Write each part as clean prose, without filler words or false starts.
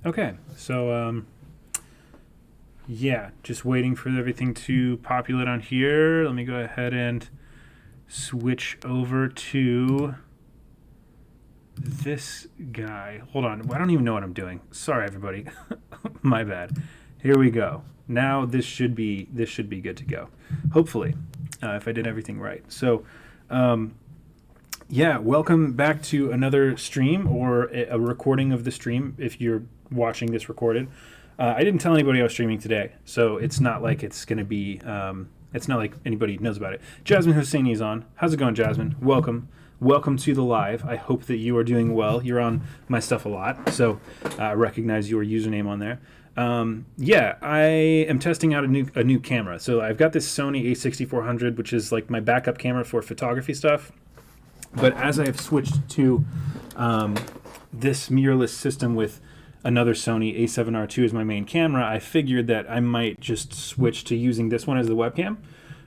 Okay, so yeah, just waiting for everything to populate on here. Let me go ahead and switch over to this guy. Hold on, I don't even know what I'm doing. Sorry, everybody. My bad. Here we go. Now this should be good to go. Hopefully, if I did everything right. So, yeah, welcome back to another stream or a recording of the stream if you're watching this recorded. I didn't tell anybody I was streaming today, so it's not like it's going to be, it's not like anybody knows about it. Jasmine Hosseini is on. How's it going, Jasmine? Welcome. Welcome to the live. I hope that you are doing well. You're on my stuff a lot, so I recognize your username on there. Yeah, I am testing out a new camera. So I've got this Sony a6400, which is like my backup camera for photography stuff. But as I have switched to this mirrorless system with another Sony a7R II as my main camera, I figured that I might just switch to using this one as the webcam.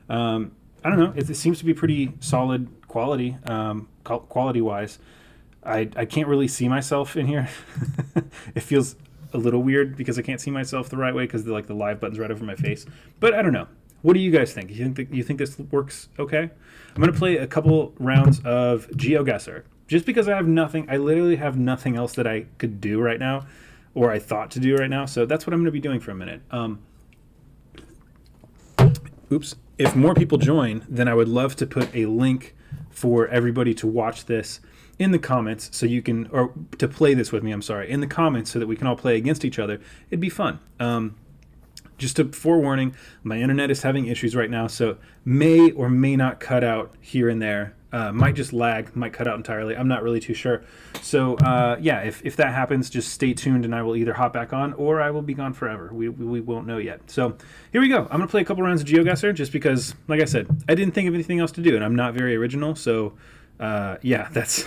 I don't know. It seems to be pretty solid quality, quality-wise. I can't really see myself in here. It feels a little weird because I can't see myself the right way because the live button's right over my face. But I don't know. What do you guys think? You think this works okay? I'm going to play a couple rounds of Geoguessr. Just because I have nothing, I literally have nothing else that I could do right now, or I thought to do right now. So that's what I'm going to be doing for a minute. Oops. If more people join, then I would love to put a link for everybody to watch this in the comments so you can, or to play this with me, I'm sorry, in the comments so that we can all play against each other. It'd be fun. Just a forewarning, my internet is having issues right now, so may or may not cut out here and there. Might just lag, might cut out entirely. I'm not really too sure. So yeah, if that happens, just stay tuned and I will either hop back on or I will be gone forever. We won't know yet. So here we go. I'm going to play a couple rounds of Geoguessr just because, like I said, I didn't think of anything else to do and I'm not very original. So yeah, that's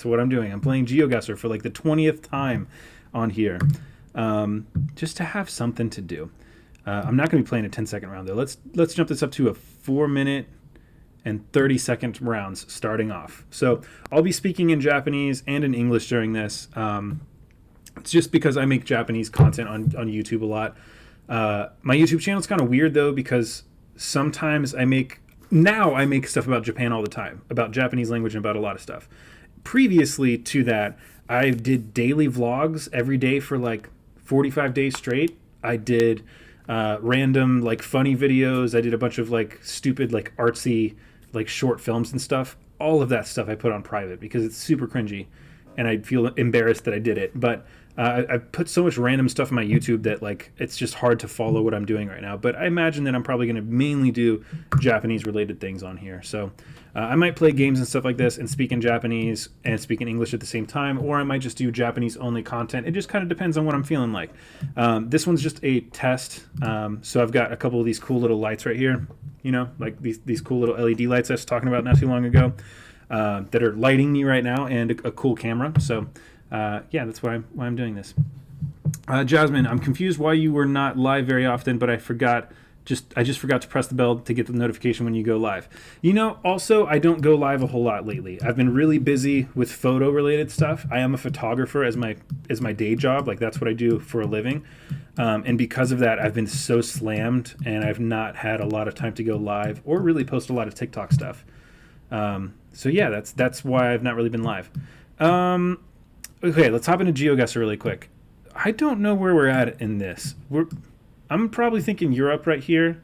what I'm doing. I'm playing Geoguessr for like the 20th time on here. Just to have something to do. I'm not going to be playing a 10-second round though. Let's jump this up to a 4-minute and 30-second rounds starting off. So I'll be speaking in Japanese and in English during this. It's just because I make Japanese content on YouTube a lot. My YouTube channel is kind of weird though because sometimes I make stuff about Japan all the time, about Japanese language and about a lot of stuff. Previously to that, I did daily vlogs every day for like 45 days straight. I did random like funny videos. I did a bunch of like stupid like artsy like short films and stuff. All of that stuff I put on private because it's super cringy and I feel embarrassed that I did it. But I've put so much random stuff on my YouTube that like it's just hard to follow what I'm doing right now. But I imagine that I'm probably going to mainly do Japanese related things on here. So I might play games and stuff like this and speak in Japanese and speak in English at the same time, or I might just do Japanese only content. It just kind of depends on what I'm feeling like. This one's just a test. So I've got a couple of these cool little lights right here, you know, like these cool little LED lights I was talking about not too long ago that are lighting me right now, and a cool camera. So yeah, that's why I'm doing this. Jasmine, I'm confused why you were not live very often, but I just forgot to press the bell to get the notification when you go live. You know, also, I don't go live a whole lot lately. I've been really busy with photo-related stuff. I am a photographer as my day job. Like, that's what I do for a living. And because of that, I've been so slammed, and I've not had a lot of time to go live or really post a lot of TikTok stuff. So yeah, that's why I've not really been live. Okay, let's hop into Geoguessr really quick. I don't know where we're at in this. I'm probably thinking Europe right here.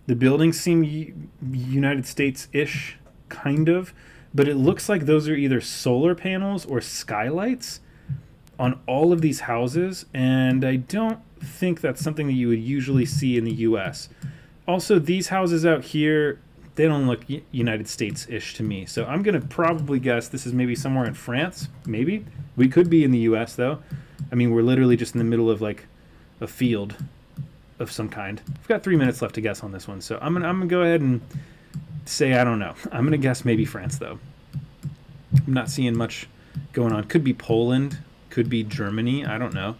The buildings seem United States-ish, kind of. But it looks like those are either solar panels or skylights on all of these houses. And I don't think that's something that you would usually see in the U.S. Also, these houses out here, they don't look United States-ish to me. So I'm going to probably guess this is maybe somewhere in France. Maybe. We could be in the U.S., though. I mean, we're literally just in the middle of, like, a field of some kind. I've got 3 minutes left to guess on this one, so I'm gonna go ahead and say I don't know. I'm gonna guess maybe France, though. I'm not seeing much going on. Could be Poland, could be Germany. I don't know.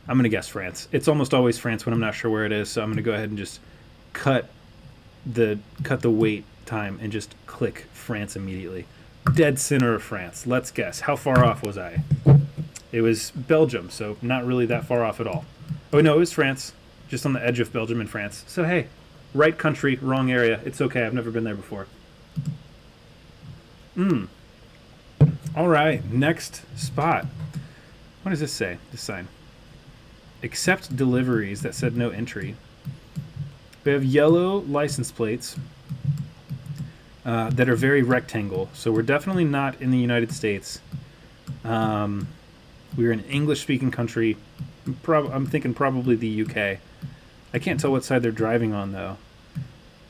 I'm gonna guess France. It's almost always France when I'm not sure where it is, so I'm gonna go ahead and just cut the wait time and just click France immediately. Dead center of France. Let's guess. How far off was I? It was Belgium, so not really that far off at all. Oh no, it was France, just on the edge of Belgium and France. So hey, right country, wrong area. It's okay. I've never been there before. All right, next spot. What does this say? This sign. Accept deliveries that said no entry. We have yellow license plates that are very rectangle. So we're definitely not in the United States. We're an English-speaking country. I'm thinking probably the UK. I can't tell what side they're driving on, though.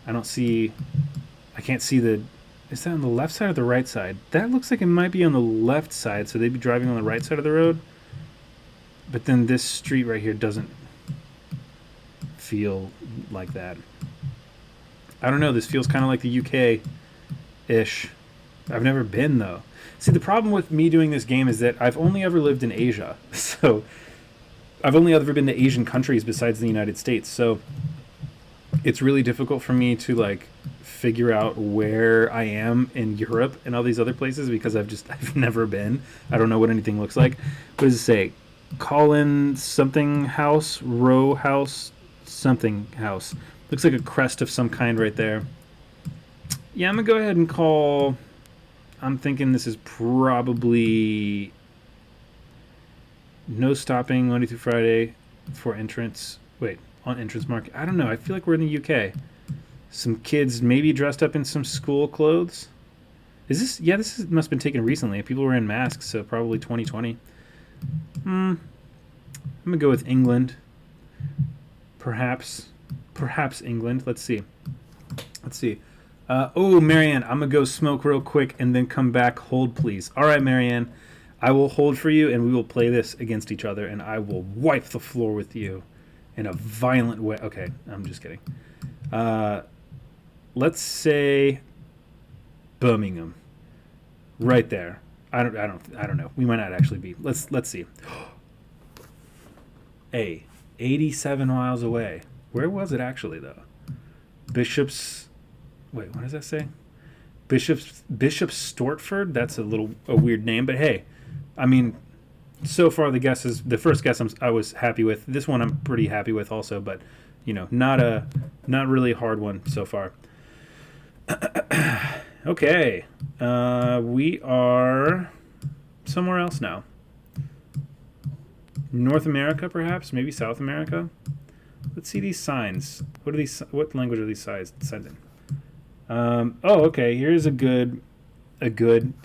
I can't see the... Is that on the left side or the right side? That looks like it might be on the left side, so they'd be driving on the right side of the road. But then this street right here doesn't feel like that. I don't know. This feels kind of like the UK-ish. I've never been, though. See, the problem with me doing this game is that I've only ever lived in Asia. So I've only ever been to Asian countries besides the United States. So it's really difficult for me to, like, figure out where I am in Europe and all these other places because I've never been. I don't know what anything looks like. What does it say? Colin something house, row house, something house. Looks like a crest of some kind right there. Yeah, I'm going to go ahead and call... I'm thinking this is probably no stopping Monday through Friday for entrance. Wait, on entrance market. I don't know. I feel like we're in the UK. Some kids maybe dressed up in some school clothes. Is this... Yeah, must have been taken recently. People were in masks, so probably 2020. I'm going to go with England. Perhaps England. Let's see. Oh, Marianne, I'm going to go smoke real quick and then come back. Hold, please. All right, Marianne. I will hold for you, and we will play this against each other, and I will wipe the floor with you in a violent way. Okay, I'm just kidding. Let's say Birmingham. Right there. I don't know. We might not actually be. Let's see. Hey, 87 miles away. Where was it actually, though? Bishop's... Wait, what does that say? Bishop Stortford? That's a weird name, but hey, I mean, so far the first guess I was happy with. This one I'm pretty happy with also, but you know, not really a hard one so far. Okay, we are somewhere else now. North America, perhaps, maybe South America. Let's see these signs. What language are these signs in? Oh, okay. Here's a good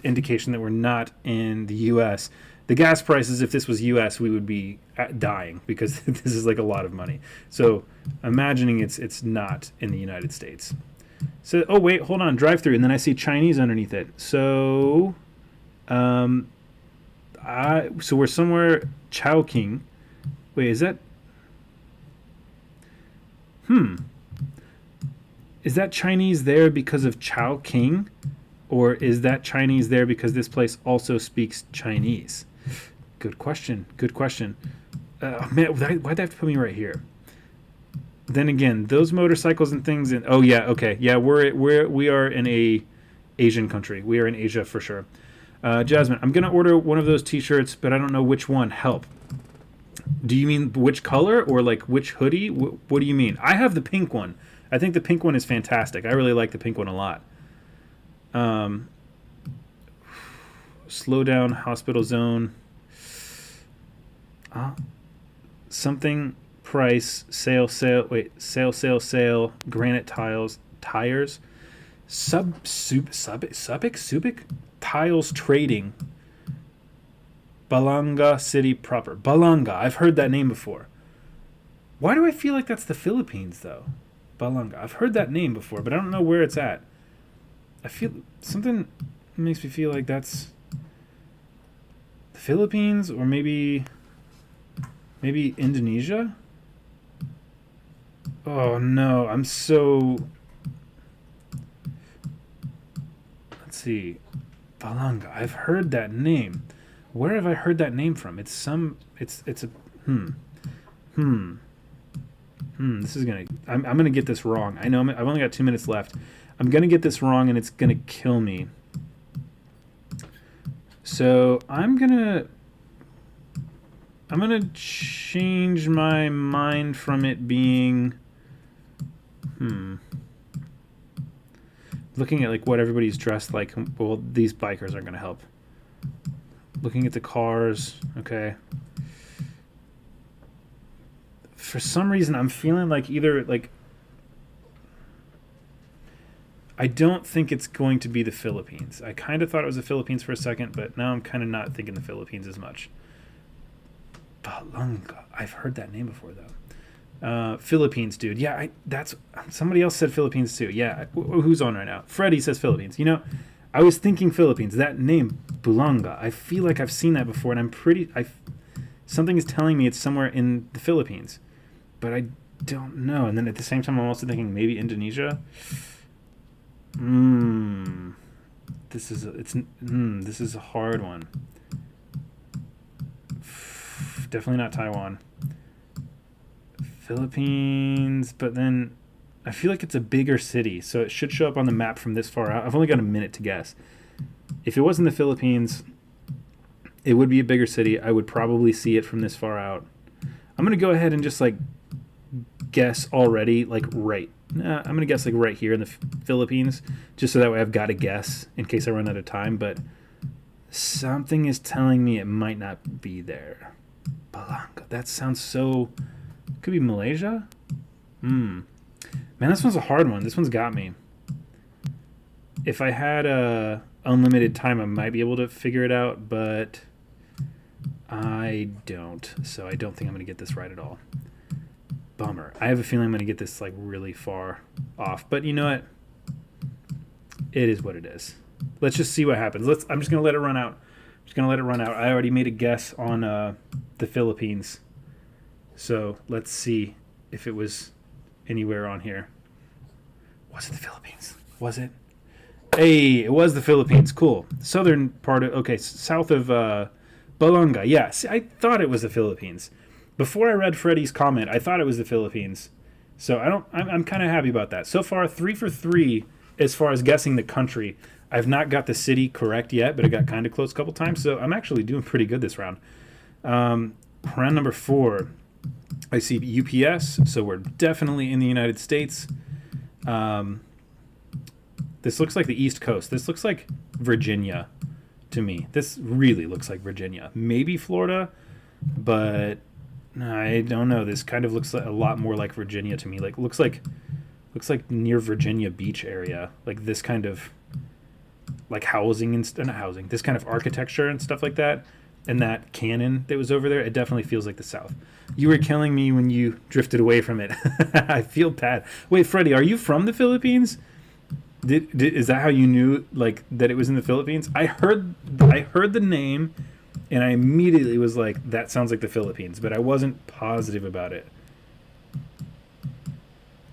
indication that we're not in the U.S. The gas prices, if this was U.S., we would be dying because this is like a lot of money. So, imagining it's not in the United States. So, oh wait, hold on, drive-through, and then I see Chinese underneath it. So, so we're somewhere Chowking. Wait, is that? Is that Chinese there because of Chowking? Or is that Chinese there because this place also speaks Chinese? Good question. Man, why'd they have to put me right here? Then again, those motorcycles and things. Oh yeah, okay, yeah, we are in a Asian country. We are in Asia for sure. Jasmine, I'm gonna order one of those T-shirts, but I don't know which one. Help. Do you mean which color or like which hoodie? What do you mean? I have the pink one. I think the pink one is fantastic. I really like the pink one a lot. Slow down, hospital zone. Something price, sale, granite tires. Subic? Tiles trading. Balanga City proper. Balanga. I've heard that name before. Why do I feel like that's the Philippines, though? Balanga. I've heard that name before, but I don't know where it's at. I feel... Something makes me feel like that's... the Philippines, or maybe Indonesia? Oh, no. I'm so... Let's see. Balanga. I've heard that name. Where have I heard that name from? It's a... This is gonna... I'm gonna get this wrong. I know I've only got 2 minutes left. I'm gonna get this wrong, and it's gonna kill me. So I'm gonna I'm going to change my mind from it being... Looking at like what everybody's dressed like, well, these bikers aren't going to help. Looking at the cars, okay. For some reason, I'm feeling like either like... I don't think it's going to be the Philippines. I kind of thought it was the Philippines for a second, but now I'm kind of not thinking the Philippines as much. Balanga. I've heard that name before, though. Philippines, dude. Yeah, that's... Somebody else said Philippines, too. Yeah, who's on right now? Freddie says Philippines. You know, I was thinking Philippines. That name, Bulanga, I feel like I've seen that before, and I'm pretty... something is telling me it's somewhere in the Philippines. But I don't know. And then at the same time, I'm also thinking maybe Indonesia. This is a hard one. Definitely not Taiwan. Philippines, but then I feel like it's a bigger city, so it should show up on the map from this far out. I've only got a minute to guess. If it wasn't the Philippines, it would be a bigger city. I would probably see it from this far out. I'm going to go ahead and just like guess already, like right. I'm going to guess like right here in the Philippines, just so that way I've got to guess in case I run out of time, but something is telling me it might not be there. Balanga. That sounds so... Could be Malaysia? Man, this one's a hard one. This one's got me. If I had unlimited time, I might be able to figure it out, but I don't. So I don't think I'm going to get this right at all. Bummer. I have a feeling I'm going to get this like really far off. But you know what? It is what it is. Let's just see what happens. I'm just going to let it run out. I already made a guess on the Philippines. So let's see if it was anywhere on here. Was it the Philippines? Was it? Hey, it was the Philippines. Cool. Southern part of... Okay, south of Balanga. Yes, I thought it was the Philippines. Before I read Freddie's comment, I thought it was the Philippines. So I'm kind of happy about that. So far, 3 for 3 as far as guessing the country. I've not got the city correct yet, but I got kind of close a couple times. So I'm actually doing pretty good this round. Round number 4. I see UPS, so we're definitely in the United States. This looks like the East Coast. This looks like Virginia to me. This really looks like Virginia. Maybe Florida, but I don't know. This kind of looks like a lot more like Virginia to me. Like looks like near Virginia Beach area. Like this kind of like housing and not housing. This kind of architecture and stuff like that. And that cannon that was over there, it definitely feels like the South. You were killing me when you drifted away from it. I feel bad. Wait, Freddie, are you from the Philippines? Is that how you knew like that it was in the Philippines? I heard the name, and I immediately was like, that sounds like the Philippines, but I wasn't positive about it.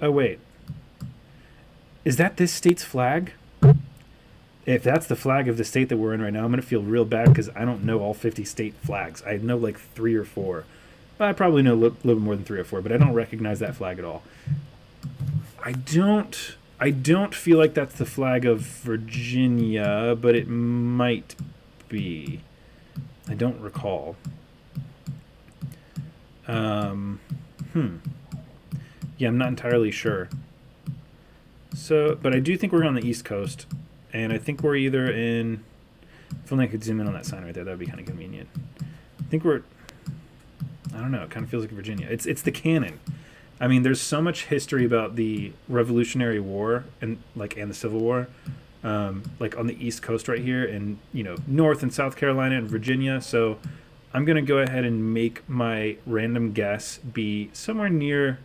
Oh wait, is that this state's flag? If that's the flag of the state that we're in right now, I'm going to feel real bad because I don't know all 50 state flags. I know like 3 or 4. I probably know a little bit more than 3 or 4, but I don't recognize that flag at all. I don't feel like that's the flag of Virginia, but it might be. I don't recall. Yeah, I'm not entirely sure. So, but I do think we're on the East Coast. And I think we're either in... If only I could zoom in on that sign right there. That would be kind of convenient. I think we're... I don't know. It kind of feels like Virginia. It's the cannon. I mean, there's so much history about the Revolutionary War and the Civil War, like on the East Coast right here, and North and South Carolina and Virginia. So I'm gonna go ahead and make my random guess be somewhere near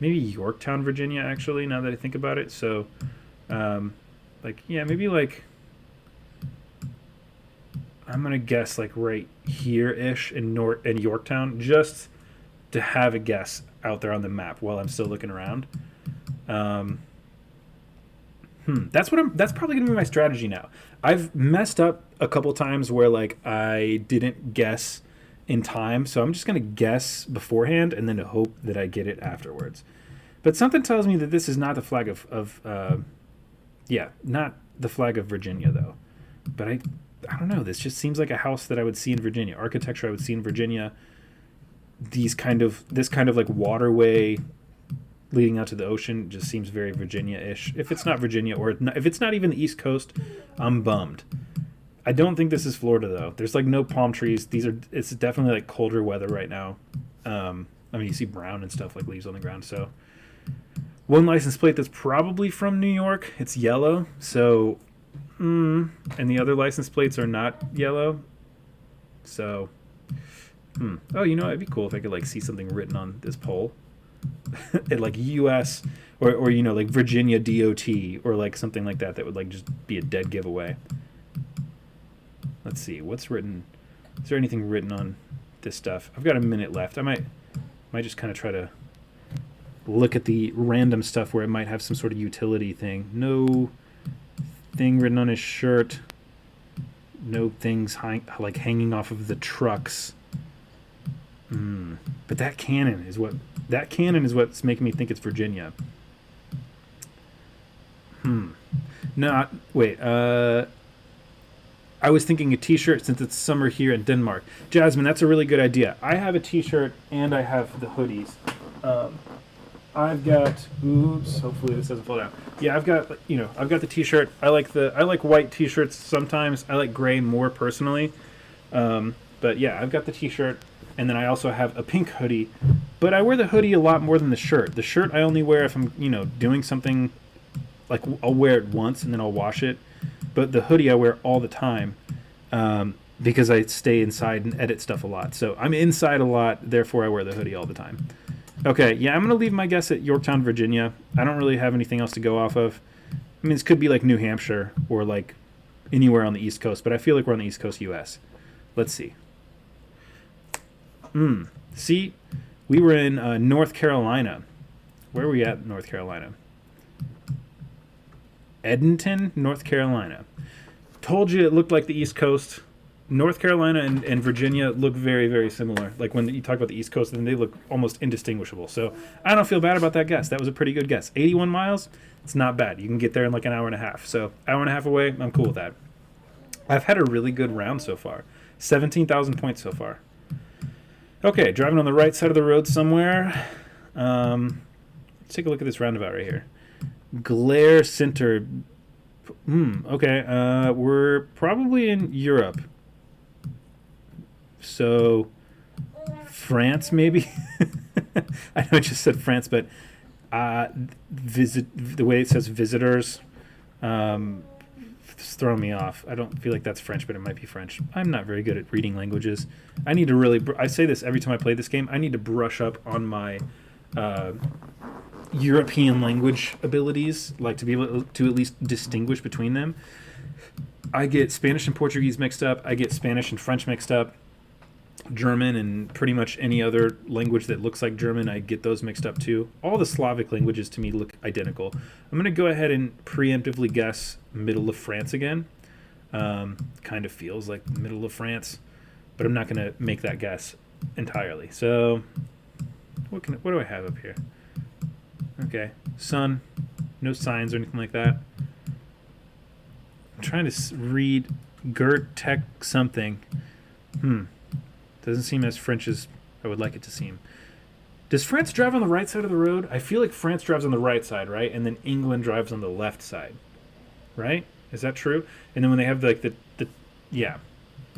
maybe Yorktown, Virginia. Actually, now that I think about it, so. Maybe I'm gonna guess like right here-ish in Yorktown, just to have a guess out there on the map while I'm still looking around. That's probably gonna be my strategy now. I've messed up a couple times where like I didn't guess in time, so I'm just gonna guess beforehand and then hope that I get it afterwards. But something tells me that this is not the flag of not the flag of Virginia, though. But I don't know. This just seems like a house that I would see in Virginia. Architecture I would see in Virginia. this kind of like waterway leading out to the ocean just seems very Virginia-ish. If it's not Virginia, or if it's not even the East Coast, I'm bummed. I don't think this is Florida though. There's like no palm trees. It's definitely like colder weather right now. I mean, you see brown and stuff, like leaves on the ground. So one license plate that's probably from New York. It's yellow. So, and the other license plates are not yellow. So, oh, you know, it'd be cool if I could like see something written on this pole. At like U.S. or you know, like Virginia DOT or like something like that would like just be a dead giveaway. Let's see what's written. Is there anything written on this stuff? I've got a minute left. I might just kind of try to look at the random stuff where it might have some sort of utility thing. No thing written on his shirt. No things like hanging off of the trucks. But that cannon is what's making me think it's Virginia. No, wait. I was thinking a T-shirt since it's summer here in Denmark. Jasmine, that's a really good idea. I have a T-shirt and I have the hoodies. I've got. Oops. Hopefully this doesn't fall down. Yeah, I've got the T-shirt. I like white T-shirts sometimes. I like gray more personally. But yeah, I've got the T-shirt. And then I also have a pink hoodie, but I wear the hoodie a lot more than the shirt. The shirt I only wear if I'm, doing something, like I'll wear it once and then I'll wash it. But the hoodie I wear all the time because I stay inside and edit stuff a lot. So I'm inside a lot, therefore I wear the hoodie all the time. Okay, yeah, I'm going to leave my guess at Yorktown, Virginia. I don't really have anything else to go off of. I mean, this could be like New Hampshire or like anywhere on the East Coast, but I feel like we're on the East Coast U.S. Let's see. See, we were in North Carolina. Where were we at in North Carolina? Edenton, North Carolina. Told you it looked like the East Coast. North Carolina and Virginia look very, very similar. Like when you talk about the East Coast, then they look almost indistinguishable. So I don't feel bad about that guess. That was a pretty good guess. 81 miles, it's not bad. You can get there in like an hour and a half. So hour and a half away, I'm cool with that. I've had a really good round so far. 17,000 points so far. Okay, driving on the right side of the road somewhere. Let's take a look at this roundabout right here. Glare Center. Okay, we're probably in Europe. So, France maybe? I know I just said France, but the way it says visitors, it's throwing me off. I don't feel like that's French, but it might be French. I'm not very good at reading languages. I need to really, I say this every time I play this game, I need to brush up on my European language abilities, like to be able to at least distinguish between them. I get Spanish and Portuguese mixed up. I get Spanish and French mixed up. German and pretty much any other language that looks like German, I get those mixed up too. All the Slavic languages to me look identical. I'm going to go ahead and preemptively guess middle of France again. Kind of feels like middle of France, but I'm not going to make that guess entirely. So what do I have up here? Okay, sun, no signs or anything like that. I'm trying to read Gert Tech something. Doesn't seem as French as I would like it to seem. Does France drive on the right side of the road? I feel like France drives on the right side, right? And then England drives on the left side, right? Is that true? And then when they have like the yeah,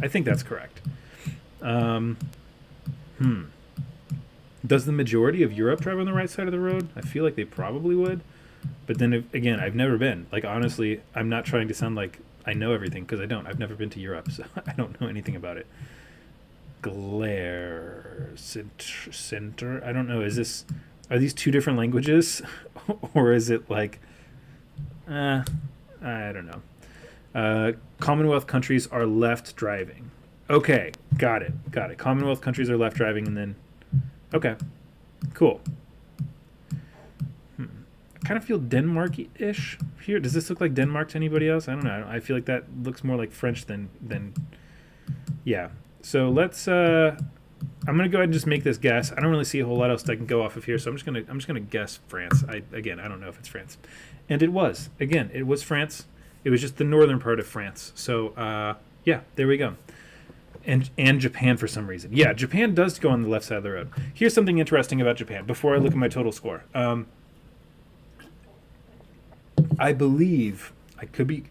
I think that's correct. Does the majority of Europe drive on the right side of the road? I feel like they probably would. But then again, I've never been. Like honestly, I'm not trying to sound like I know everything because I don't. I've never been to Europe, so I don't know anything about it. Glare Center. I don't know. Are these two different languages, or is it like? I don't know. Commonwealth countries are left driving. Okay, got it. Commonwealth countries are left driving, and then. Okay, cool. I kind of feel Denmark-ish here. Does this look like Denmark to anybody else? I don't know. I feel like that looks more like French than yeah. So let's. I'm gonna go ahead and just make this guess. I don't really see a whole lot else that I can go off of here, so I'm just gonna guess France. I don't know if it's France, and it was France. It was just the northern part of France. So yeah, there we go. And Japan for some reason. Yeah, Japan does go on the left side of the road. Here's something interesting about Japan before I look at my total score. I believe I could be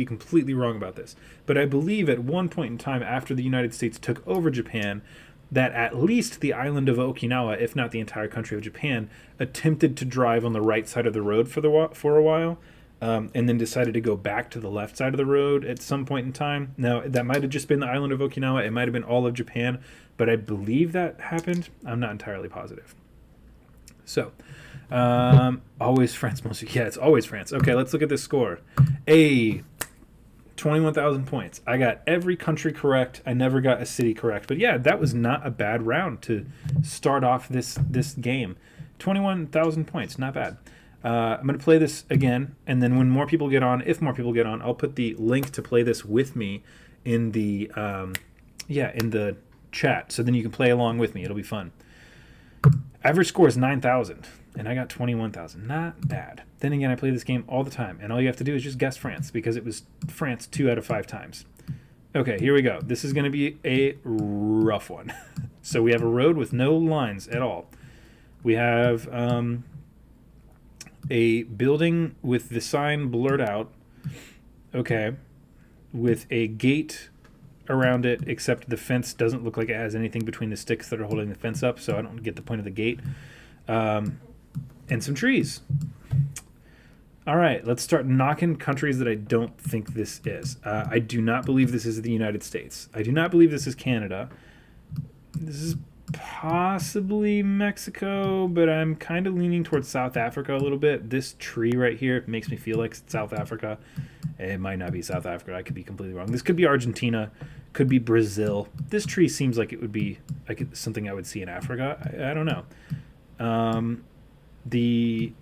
completely wrong about this, but I believe at one point in time after the United States took over Japan, that at least the island of Okinawa, if not the entire country of Japan, attempted to drive on the right side of the road for a while, and then decided to go back to the left side of the road at some point in time. Now, that might have just been the island of Okinawa. It might have been all of Japan, but I believe that happened. I'm not entirely positive. So, always France. Yeah, it's always France. Okay, let's look at this score. 21,000 points. I got every country correct. I never got a city correct. But yeah, that was not a bad round to start off this game. 21,000 points, not bad. I'm going to play this again, and then when more people get on, if more people get on, I'll put the link to play this with me in the in the chat, so then you can play along with me. It'll be fun. Average score is 9,000, and I got 21,000. Not bad. Then again, I play this game all the time, and all you have to do is just guess France, because it was France 2 out of 5 times. Okay, here we go. This is going to be a rough one. So we have a road with no lines at all. We have a building with the sign blurred out. Okay. With a gate around it, except the fence doesn't look like it has anything between the sticks that are holding the fence up, so I don't get the point of the gate. And some trees. All right, let's start knocking countries that I don't think this is. I do not believe this is the United States. I do not believe this is Canada. This is possibly Mexico, but I'm kind of leaning towards South Africa a little bit. This tree right here makes me feel like South Africa. It might not be South Africa. I could be completely wrong. This could be Argentina, could be Brazil. This tree seems like it would be like something I would see in Africa. I don't know. The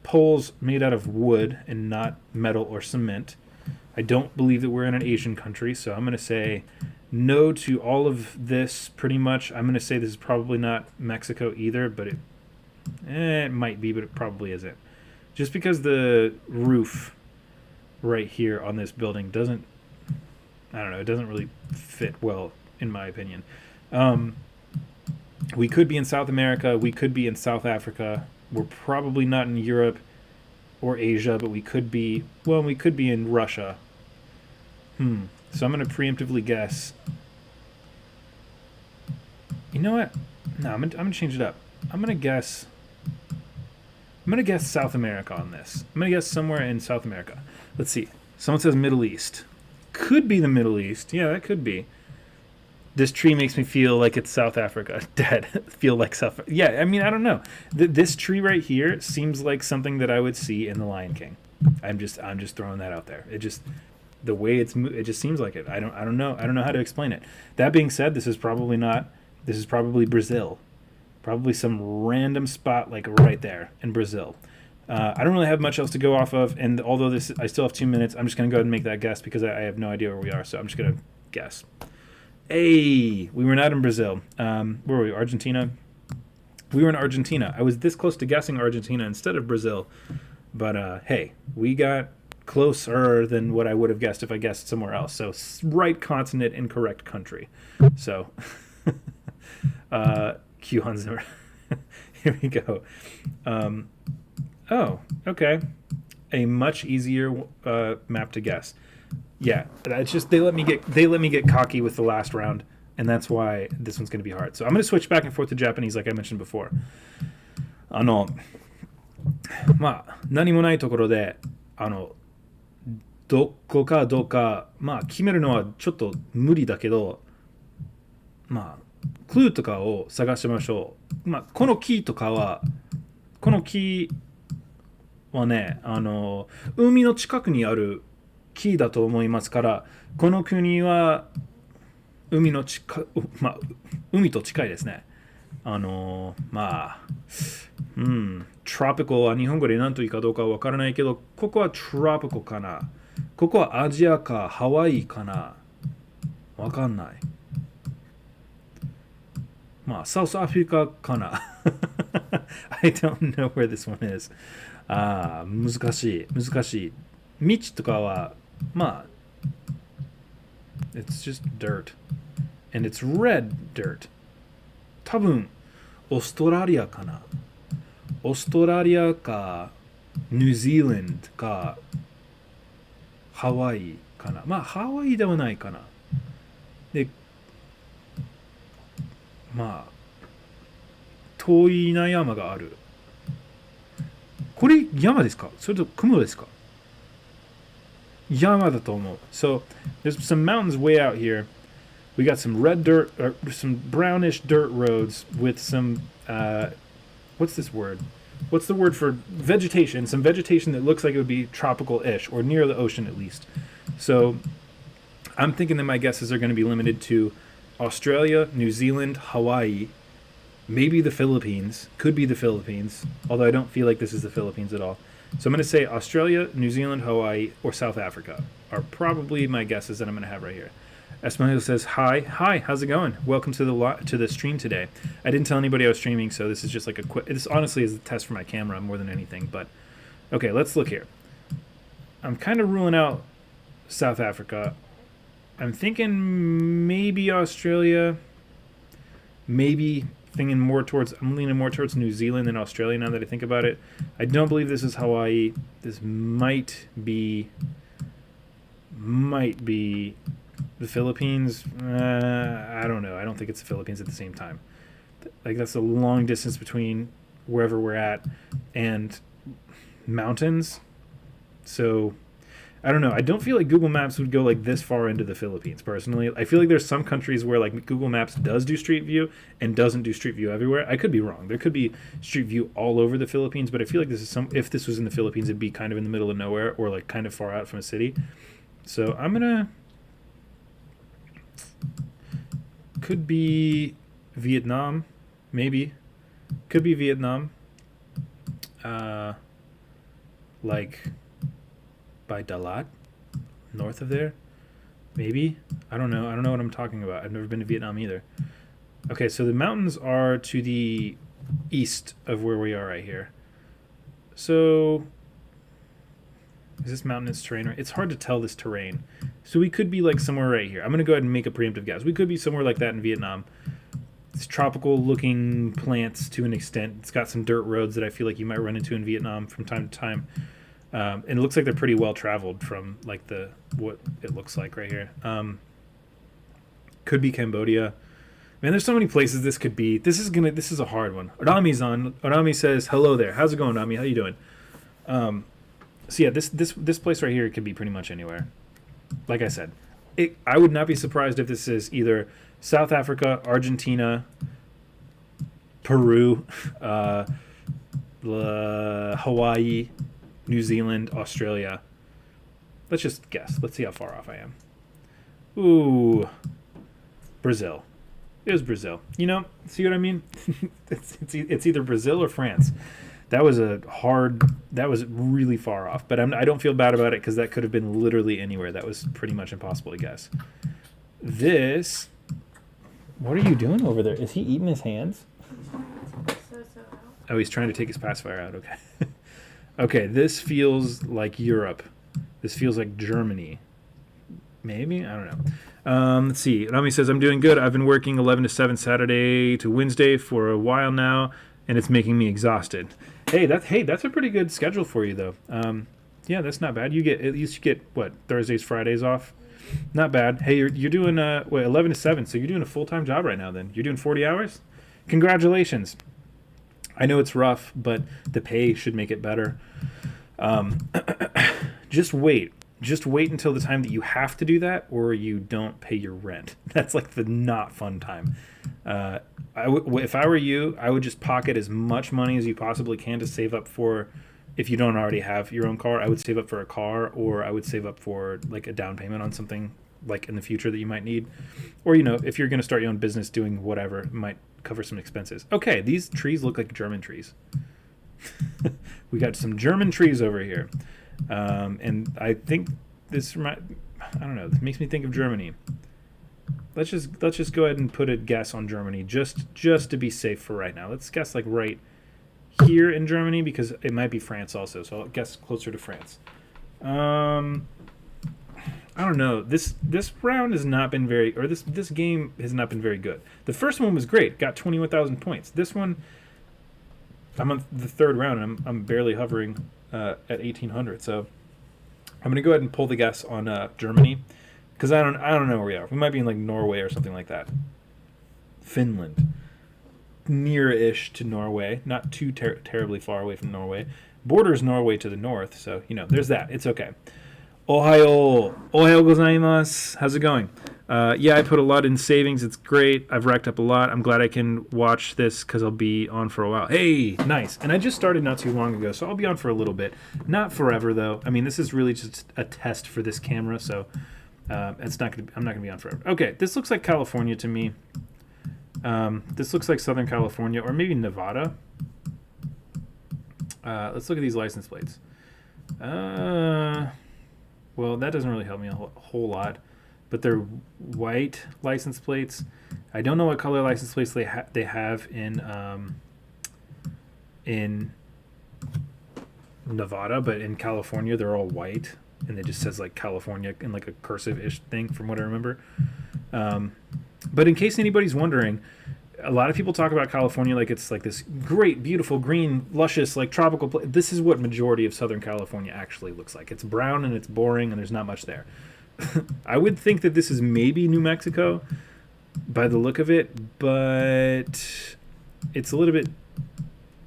poles made out of wood and not metal or cement. I don't believe that we're in an Asian country, so I'm going to say no to all of this pretty much. I'm going to say this is probably not Mexico either, but it might be, but it probably isn't. Just because the roof right here on this building doesn't, I don't know, it doesn't really fit well, in my opinion. We could be in South America. We could be in South Africa. We're probably not in Europe or Asia, but we could be, well, we could be in Russia. So I'm going to preemptively guess. You know what? No, I'm going to change it up. I'm going to guess South America on this. I'm going to guess somewhere in South America. Let's see. Someone says Middle East. Could be the Middle East. Yeah, that could be. This tree makes me feel like it's South Africa. Dead. Feel like South. Yeah, I mean, I don't know. This tree right here seems like something that I would see in The Lion King. I'm just throwing that out there. It just, the way it just seems like it. I don't know how to explain it. That being said, this is probably Brazil. Probably some random spot like right there in Brazil. I don't really have much else to go off of, and although I still have 2 minutes, I'm just going to go ahead and make that guess because I have no idea where we are, so I'm just going to guess. Hey, we were not in Brazil. Where were we? Argentina? We were in Argentina. I was this close to guessing Argentina instead of Brazil, but hey, we got closer than what I would have guessed if I guessed somewhere else. So right continent, incorrect country. So Q Hans Zimmer. Here we go. Oh, okay. A much easier map to guess. Yeah, it's just they let me get cocky with the last round, and that's why this one's going to be hard. So I'm going to switch back and forth to Japanese, like I mentioned before. まあ何もないところでどこかどうかまあ決めるのはちょっと無理だけど、まあクルーとかを探しましょう。まあこの木はね海の近くにある木だと思いますから、この国は海と近いですね。tropical は日本語で何というかどうかわからないけど、ここは tropical かな。ここはアジアかハワイかな。わかんない。サウスアフリカかな。I don't know where this one is. 難しい。道とかは、it's just dirt. and it's red dirt. 多分オーストラリアかな。オーストラリアかニュージーランドかハワイかな。まあハワイではないかな。で、まあ遠いな山がある。これ山ですか？それと雲ですか？山だと思う。So there's some mountains way out here. We got some red dirt, or some brownish dirt roads with some what's this word? What's the word for vegetation? Some vegetation that looks like it would be tropical-ish or near the ocean at least. So I'm thinking that my guesses are going to be limited to Australia, New Zealand, Hawaii, maybe the Philippines. Could be the Philippines, although I don't feel like this is the Philippines at all. So I'm going to say Australia, New Zealand, Hawaii, or South Africa are probably my guesses that I'm going to have right here. Esmail says, hi, how's it going? Welcome to the stream today. I didn't tell anybody I was streaming, so this is just like a quick, this honestly is a test for my camera more than anything, but okay, let's look here. I'm kind of ruling out South Africa. I'm thinking maybe Australia, maybe I'm leaning more towards New Zealand than Australia now that I think about it. I don't believe this is Hawaii. This might be the Philippines. I don't know. I don't think it's the Philippines at the same time. Like, that's a long distance between wherever we're at and mountains. So I don't know. I don't feel like Google Maps would go like this far into the Philippines, personally. I feel like there's some countries where like Google Maps does do Street View and doesn't do Street View everywhere. I could be wrong. There could be Street View all over the Philippines, but I feel like this is if this was in the Philippines, it'd be kind of in the middle of nowhere or like kind of far out from a city. So I'm gonna, could be Vietnam, maybe. Could be Vietnam. Like by Dalat, north of there, maybe. I don't know what I'm talking about. I've never been to Vietnam either. Okay, so the mountains are to the east of where we are right here. So is this mountainous terrain? It's hard to tell this terrain. So we could be like somewhere right here. I'm gonna go ahead and make a preemptive guess. We could be somewhere like that in Vietnam. It's tropical looking plants to an extent. It's got some dirt roads that I feel like you might run into in Vietnam from time to time. And it looks like they're pretty well traveled from like what it looks like right here. Could be Cambodia. Man, there's so many places this could be. This is a hard one. Rami's on. Rami says, hello there. How's it going, Rami? How you doing? So yeah, this place right here could be pretty much anywhere. Like I said, I would not be surprised if this is either South Africa, Argentina, Peru, Hawaii, New Zealand, Australia. Let's just guess. Let's see how far off I am. Ooh, Brazil. It was Brazil. You know, see what I mean? it's either Brazil or France. That was really far off. But I don't feel bad about it because that could have been literally anywhere. That was pretty much impossible to guess. What are you doing over there? Is he eating his hands? Oh, he's trying to take his pacifier out. Okay. Okay, this feels like Europe. This feels like Germany. Maybe? I don't know. Let's see. Rami says, I'm doing good. I've been working 11 to 7 Saturday to Wednesday for a while now, and it's making me exhausted. Hey, that's a pretty good schedule for you, though. Yeah, that's not bad. You get what, Thursdays, Fridays off? Not bad. Hey, you're doing 11 to 7, so you're doing a full-time job right now then. You're doing 40 hours? Congratulations. I know it's rough, but the pay should make it better. Just wait until the time that you have to do that, or you don't pay your rent. That's like the not fun time. If I were you, I would just pocket as much money as you possibly can to save up for, if you don't already have your own car, I would save up for a car, or I would save up for like a down payment on something like in the future that you might need. Or, if you're going to start your own business doing whatever, it might cover some expenses. Okay, these trees look like German trees. We got some German trees over here. And I think this makes me think of Germany. Let's just go ahead and put a guess on Germany just to be safe for right now. Let's guess like right here in Germany, because it might be France also. So I'll guess closer to France. I don't know. This round has not been very, or this game has not been very good. The first one was great, got 21,000 points. This one, I'm on the third round, and I'm barely hovering at 1,800. So I'm gonna go ahead and pull the guess on Germany, because I don't know where we are. We might be in like Norway or something like that. Finland, near-ish to Norway, not too terribly far away from Norway. Borders Norway to the north, so there's that. It's okay. Ohio gozaimasu. How's it going? Yeah, I put a lot in savings. It's great. I've racked up a lot. I'm glad I can watch this because I'll be on for a while. Hey, nice. And I just started not too long ago, so I'll be on for a little bit. Not forever, though. I mean, this is really just a test for this camera, so I'm not gonna be on forever. Okay, this looks like California to me. This looks like Southern California, or maybe Nevada. Let's look at these license plates. Well, that doesn't really help me a whole lot, but they're white license plates. I don't know what color license plates they have in Nevada, but in California they're all white, and it just says like California in like a cursive-ish thing, from what I remember. But in case anybody's wondering, a lot of people talk about California like it's like this great, beautiful, green, luscious, like tropical place. This is what majority of Southern California actually looks like. It's brown and it's boring and there's not much there. I would think that this is maybe New Mexico by the look of it, but it's a little bit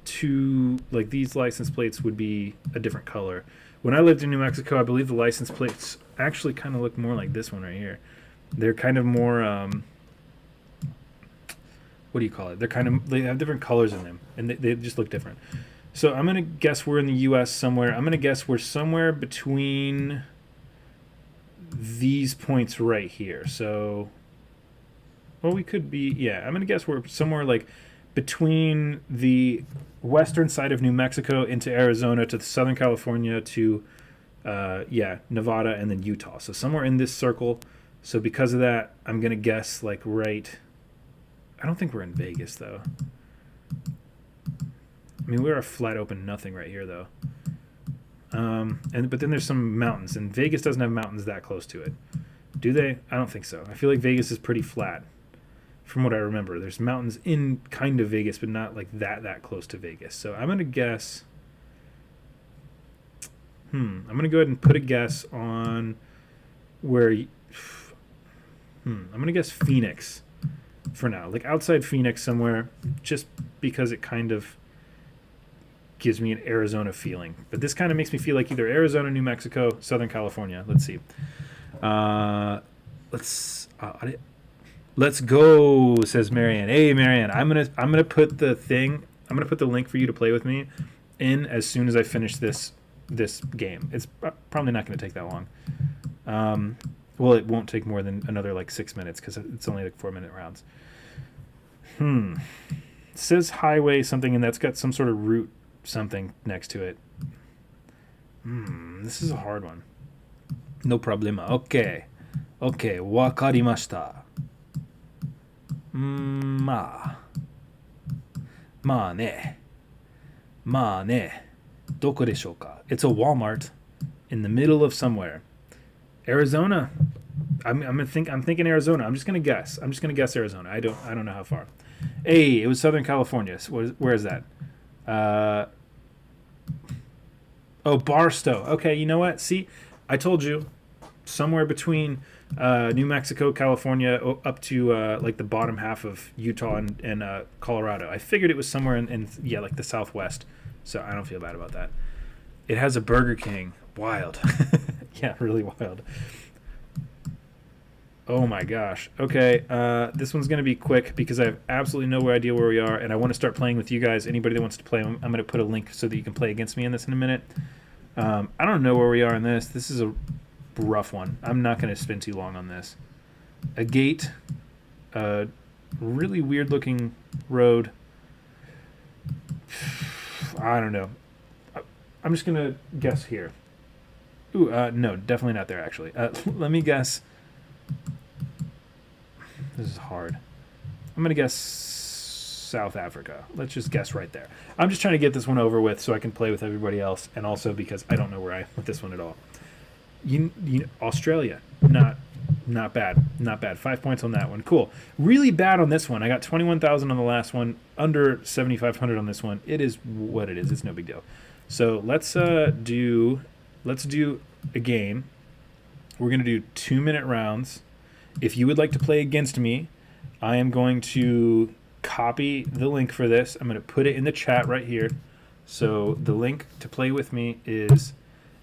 too, like, these license plates would be a different color. When I lived in New Mexico, I believe the license plates actually kind of look more like this one right here. They're kind of more, what do you call it? They have different colors in them, and they just look different. So I'm going to guess we're in the U.S. somewhere. I'm going to guess we're somewhere between these points right here. So, well, we could be, yeah, I'm going to guess we're somewhere like between the western side of New Mexico into Arizona to Southern California to, Nevada and then Utah. So somewhere in this circle. So because of that, I'm going to guess like right... I don't think we're in Vegas, though. I mean, we're a flat open nothing right here, though. But then there's some mountains, and Vegas doesn't have mountains that close to it. Do they? I don't think so. I feel like Vegas is pretty flat, from what I remember. There's mountains in kind of Vegas, but not like that close to Vegas. So I'm going to guess... I'm going to go ahead and put a guess on where... I'm going to guess Phoenix. For now, like outside Phoenix somewhere, just because it kind of gives me an Arizona feeling. But this kind of makes me feel like either Arizona, New Mexico, Southern California. Let's see. Let's go, says Marianne. Hey, Marianne, I'm gonna put the link for you to play with me in as soon as I finish this game. It's probably not going to take that long. Well, it won't take more than another like 6 minutes because it's only like 4-minute rounds. It says highway something, and that's got some sort of route something next to it. This is a hard one. No problema. Okay, wakarimashita. まあね。どこでしょうか? It's a Walmart in the middle of somewhere. Arizona. I'm thinking Arizona. I'm just gonna guess Arizona. I don't know how far. Hey, it was Southern California. So where is that? Barstow. Okay, you know what? See, I told you, somewhere between New Mexico, California, up to like the bottom half of Utah and Colorado. I figured it was somewhere in like the Southwest. So I don't feel bad about that. It has a Burger King. Wild. Yeah, really wild. Oh my gosh. Okay, this one's going to be quick because I have absolutely no idea where we are, and I want to start playing with you guys. Anybody that wants to play, I'm going to put a link so that you can play against me in this in a minute. I don't know where we are in this. This is a rough one. I'm not going to spend too long on this. A gate, a really weird-looking road. I don't know. I'm just going to guess here. Ooh, no, definitely not there, actually. Let me guess. This is hard. I'm going to guess South Africa. Let's just guess right there. I'm just trying to get this one over with so I can play with everybody else, and also because I don't know where I am with this one at all. Australia, not bad, not bad. 5 points on that one. Cool. Really bad on this one. I got 21,000 on the last one. Under 7,500 on this one. It is what it is. It's no big deal. So let's do a game. We're gonna do 2-minute rounds. If you would like to play against me, I am going to copy the link for this. I'm going to put it in the chat right here. So the link to play with me is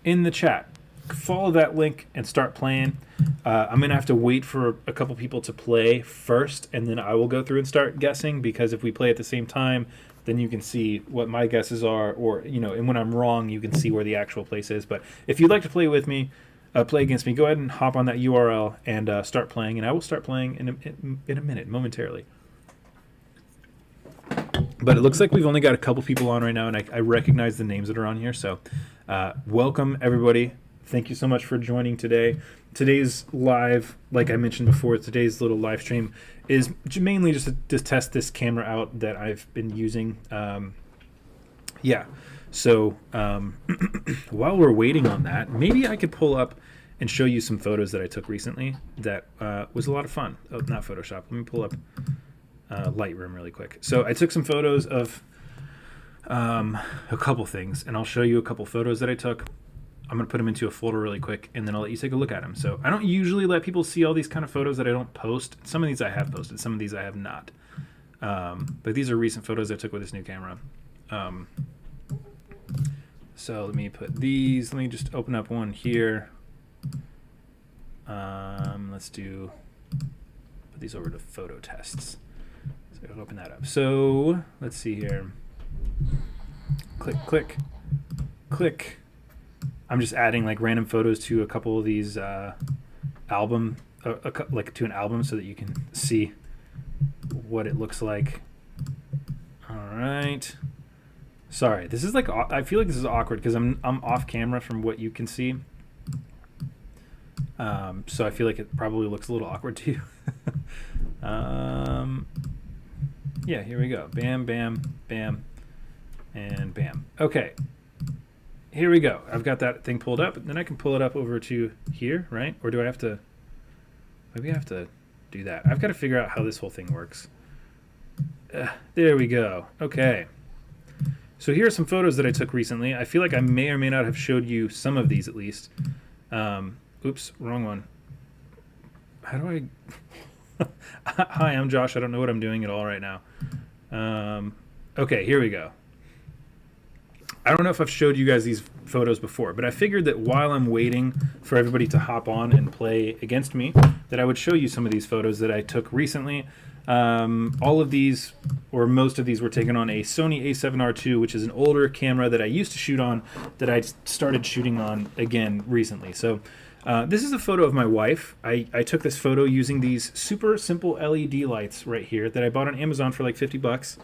in the chat. Follow that link and start playing. I'm going to have to wait for a couple people to play first, and then I will go through and start guessing, because if we play at the same time, then you can see what my guesses are, or, and when I'm wrong, you can see where the actual place is. But if you'd like to play with me, play against me, go ahead and hop on that URL and start playing, and I will start playing in a minute, momentarily. But it looks like we've only got a couple people on right now, and I recognize the names that are on here. So welcome, everybody. Thank you so much for joining today. Today's live, like I mentioned before, today's little live stream is mainly just to test this camera out that I've been using. So while we're waiting on that, maybe I could pull up and show you some photos that I took recently that was a lot of fun. Oh, not Photoshop. Let me pull up Lightroom really quick. So I took some photos of a couple things, and I'll show you a couple photos that I took. I'm going to put them into a folder really quick, and then I'll let you take a look at them. So I don't usually let people see all these kind of photos that I don't post. Some of these I have posted. Some of these I have not. But these are recent photos I took with this new camera. So let me put these. Let me just open up one here. Let's put these over to photo tests. So I'll open that up. So let's see here. Click, click, click. I'm just adding like random photos to a couple of these album, like to an album, so that you can see what it looks like. All right. Sorry, this is like, I feel like this is awkward because I'm off camera from what you can see. So I feel like it probably looks a little awkward to you. Yeah, here we go. Bam, bam, bam, and bam. Okay. Here we go. I've got that thing pulled up, and then I can pull it up over to here, right? Or do I have to? Maybe I have to do that. I've got to figure out how this whole thing works. There we go. Okay. So here are some photos that I took recently. I feel like I may or may not have showed you some of these at least. Oops, wrong one. How do I? Hi, I'm Josh. I don't know what I'm doing at all right now. Okay, here we go. I don't know if I've showed you guys these photos before, but I figured that while I'm waiting for everybody to hop on and play against me, that I would show you some of these photos that I took recently. All of these, or most of these, were taken on a Sony a7R II, which is an older camera that I used to shoot on, that I started shooting on again recently. So this is a photo of my wife. I took this photo using these super simple LED lights right here that I bought on Amazon for like 50 bucks.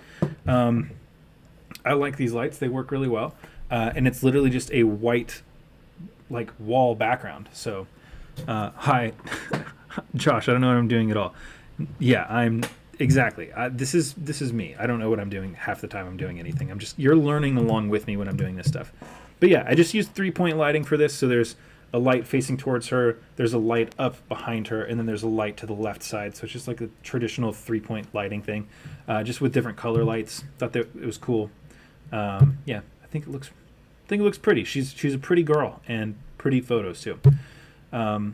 I like these lights. They work really well. And it's literally just a white, like, wall background. So, hi, Josh, I don't know what I'm doing at all. Yeah, I'm, exactly. This is me. I don't know what I'm doing half the time I'm doing anything. You're learning along with me when I'm doing this stuff. But yeah, I just used 3-point lighting for this. So there's a light facing towards her, there's a light up behind her, and then there's a light to the left side. So it's just like a traditional 3-point lighting thing, just with different color lights. Thought that it was cool. Yeah, I think it looks pretty. She's a pretty girl, and pretty photos too. Yeah,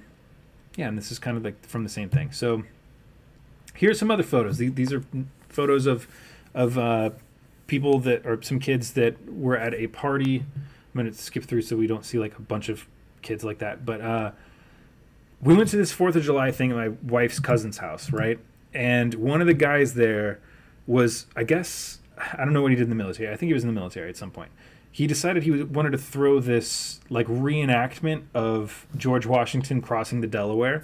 and this is kind of like from the same thing. So here's some other photos. These are photos of people that, or some kids that were at a party. I'm going to skip through so we don't see like a bunch of kids like that. But we went to this 4th of July thing at my wife's cousin's house, right? And one of the guys there was, I guess, I don't know what he did in the military. I think he was in the military at some point. He decided he wanted to throw this like reenactment of George Washington crossing the Delaware.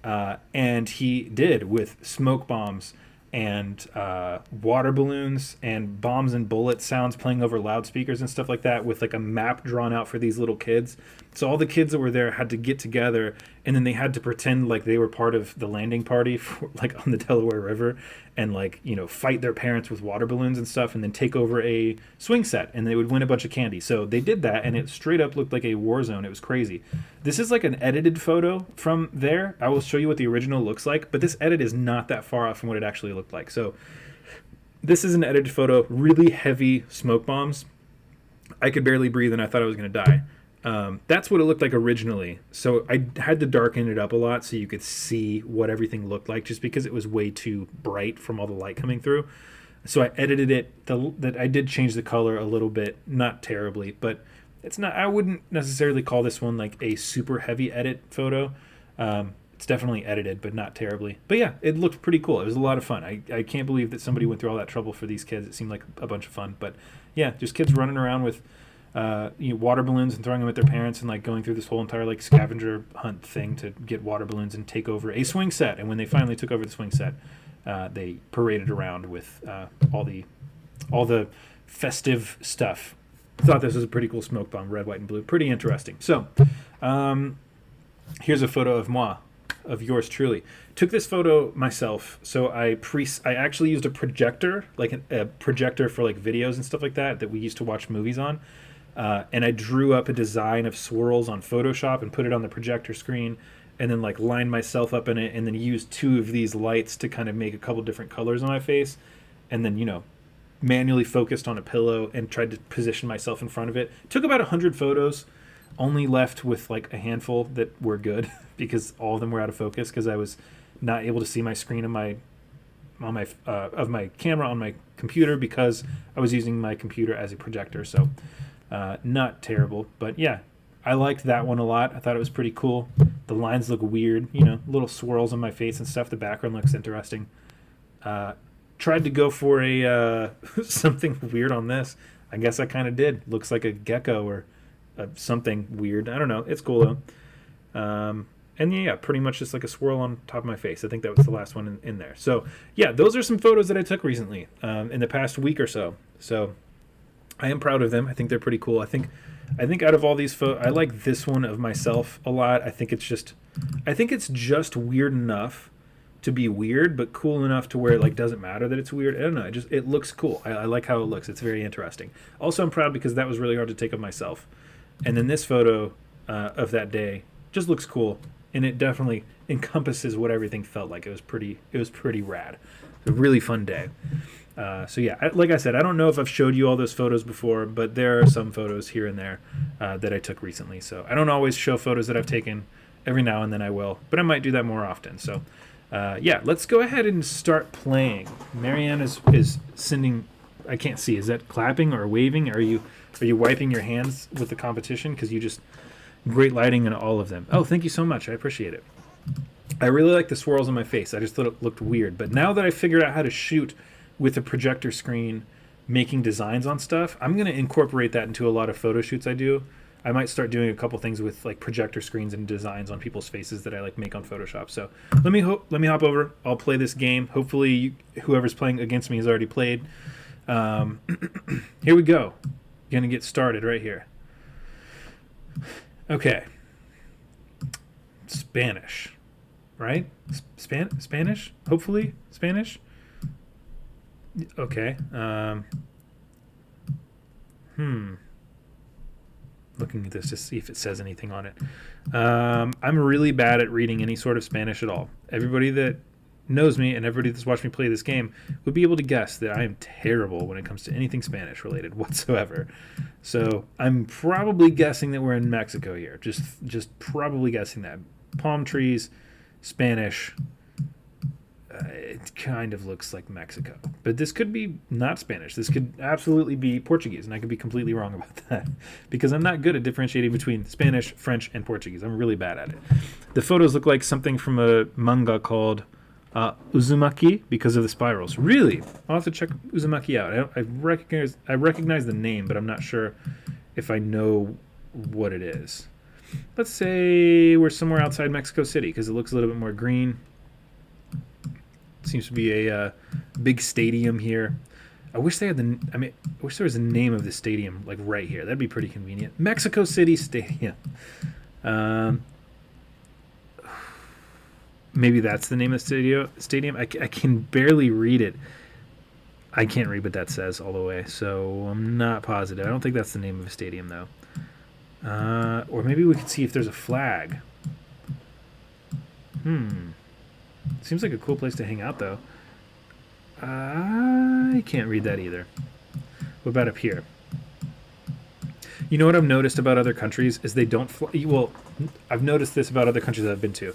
And he did, with smoke bombs and water balloons and bombs and bullet sounds playing over loudspeakers and stuff like that, with like a map drawn out for these little kids. So all the kids that were there had to get together and then they had to pretend like they were part of the landing party for, like on the Delaware River, and like fight their parents with water balloons and stuff, and then take over a swing set, and they would win a bunch of candy. So they did that, and it straight up looked like a war zone. It was crazy. This is like an edited photo from there. I will show you what the original looks like, but this edit is not that far off from what it actually looked like. So this is an edited photo. Really heavy smoke bombs. I could barely breathe, and I thought I was going to die. That's what it looked like originally. So I had to darken it up a lot so you could see what everything looked like, just because it was way too bright from all the light coming through. So I edited it. That I did change the color a little bit, not terribly, but it's not. I wouldn't necessarily call this one like a super heavy edit photo. It's definitely edited, but not terribly. But yeah, it looked pretty cool. It was a lot of fun. I can't believe that somebody went through all that trouble for these kids. It seemed like a bunch of fun. But yeah, just kids running around with water balloons and throwing them at their parents, and like going through this whole entire like scavenger hunt thing to get water balloons and take over a swing set. And when they finally took over the swing set, they paraded around with all the festive stuff. Thought this was a pretty cool smoke bomb, red, white, and blue. Pretty interesting. So here's a photo of moi, of yours truly. Took this photo myself. So I actually used a projector, like a projector for like videos and stuff like that we used to watch movies on. And I drew up a design of swirls on Photoshop and put it on the projector screen, and then like lined myself up in it, and then used two of these lights to kind of make a couple different colors on my face, and then manually focused on a pillow and tried to position myself in front of it. Took about 100 photos, only left with like a handful that were good because all of them were out of focus because I was not able to see my screen of my camera on my computer because I was using my computer as a projector. So not terrible, but yeah, I liked that one a lot. I thought it was pretty cool. The lines look weird, little swirls on my face and stuff. The background looks interesting. Tried to go for a something weird on this. I guess I kind of did. Looks like a gecko or something weird. I don't know. It's cool though. And yeah, pretty much just like a swirl on top of my face. I think that was the last one in there. So yeah, those are some photos that I took recently in the past week or so. So I am proud of them. I think they're pretty cool. I think out of all these photos, I like this one of myself a lot. I think it's just weird enough to be weird, but cool enough to where it like doesn't matter that it's weird. I don't know. It looks cool. I like how it looks. It's very interesting. Also, I'm proud because that was really hard to take of myself. And then this photo of that day just looks cool, and it definitely encompasses what everything felt like. It was pretty rad. It was a really fun day. So yeah, like I said, I don't know if I've showed you all those photos before, but there are some photos here and there that I took recently. So I don't always show photos that I've taken. Every now and then I will, but I might do that more often. So yeah, let's go ahead and start playing. Marianne is sending. I can't see. Is that clapping or waving? Are you wiping your hands with the competition? Because you just great lighting in all of them. Oh, thank you so much. I appreciate it. I really like the swirls on my face. I just thought it looked weird. But now that I figured out how to shoot with a projector screen, making designs on stuff, I'm going to incorporate that into a lot of photo shoots I do. I might start doing a couple things with like projector screens and designs on people's faces that I like make on Photoshop. So let me hop over. I'll play this game. Hopefully whoever's playing against me has already played. Here we go. Gonna get started right here. Okay. Spanish, right? Spanish? Hopefully Spanish. Okay. Looking at this to see if it says anything on it. I'm really bad at reading any sort of Spanish at all. Everybody that knows me and everybody that's watched me play this game would be able to guess that I am terrible when it comes to anything Spanish related whatsoever. So I'm probably guessing that we're in Mexico here. Just probably guessing that. Palm trees, Spanish. It kind of looks like Mexico. But this could be not Spanish. This could absolutely be Portuguese, and I could be completely wrong about that because I'm not good at differentiating between Spanish, French, and Portuguese. I'm really bad at it. The photos look like something from a manga called Uzumaki because of the spirals. Really? I'll have to check Uzumaki out. I recognize the name, but I'm not sure if I know what it is. Let's say we're somewhere outside Mexico City because it looks a little bit more green. Seems to be a big stadium here. I wish there was a name of the stadium like right here. That'd be pretty convenient. Mexico City Stadium. Maybe that's the name of the stadium. I can barely read it. I can't read what that says all the way, so I'm not positive. I don't think that's the name of a stadium, though. Or maybe we could see if there's a flag. Seems like a cool place to hang out, though. I can't read that either. What about up here? You know what I've noticed about other countries is they don't fly. Well, I've noticed this about other countries that I've been to.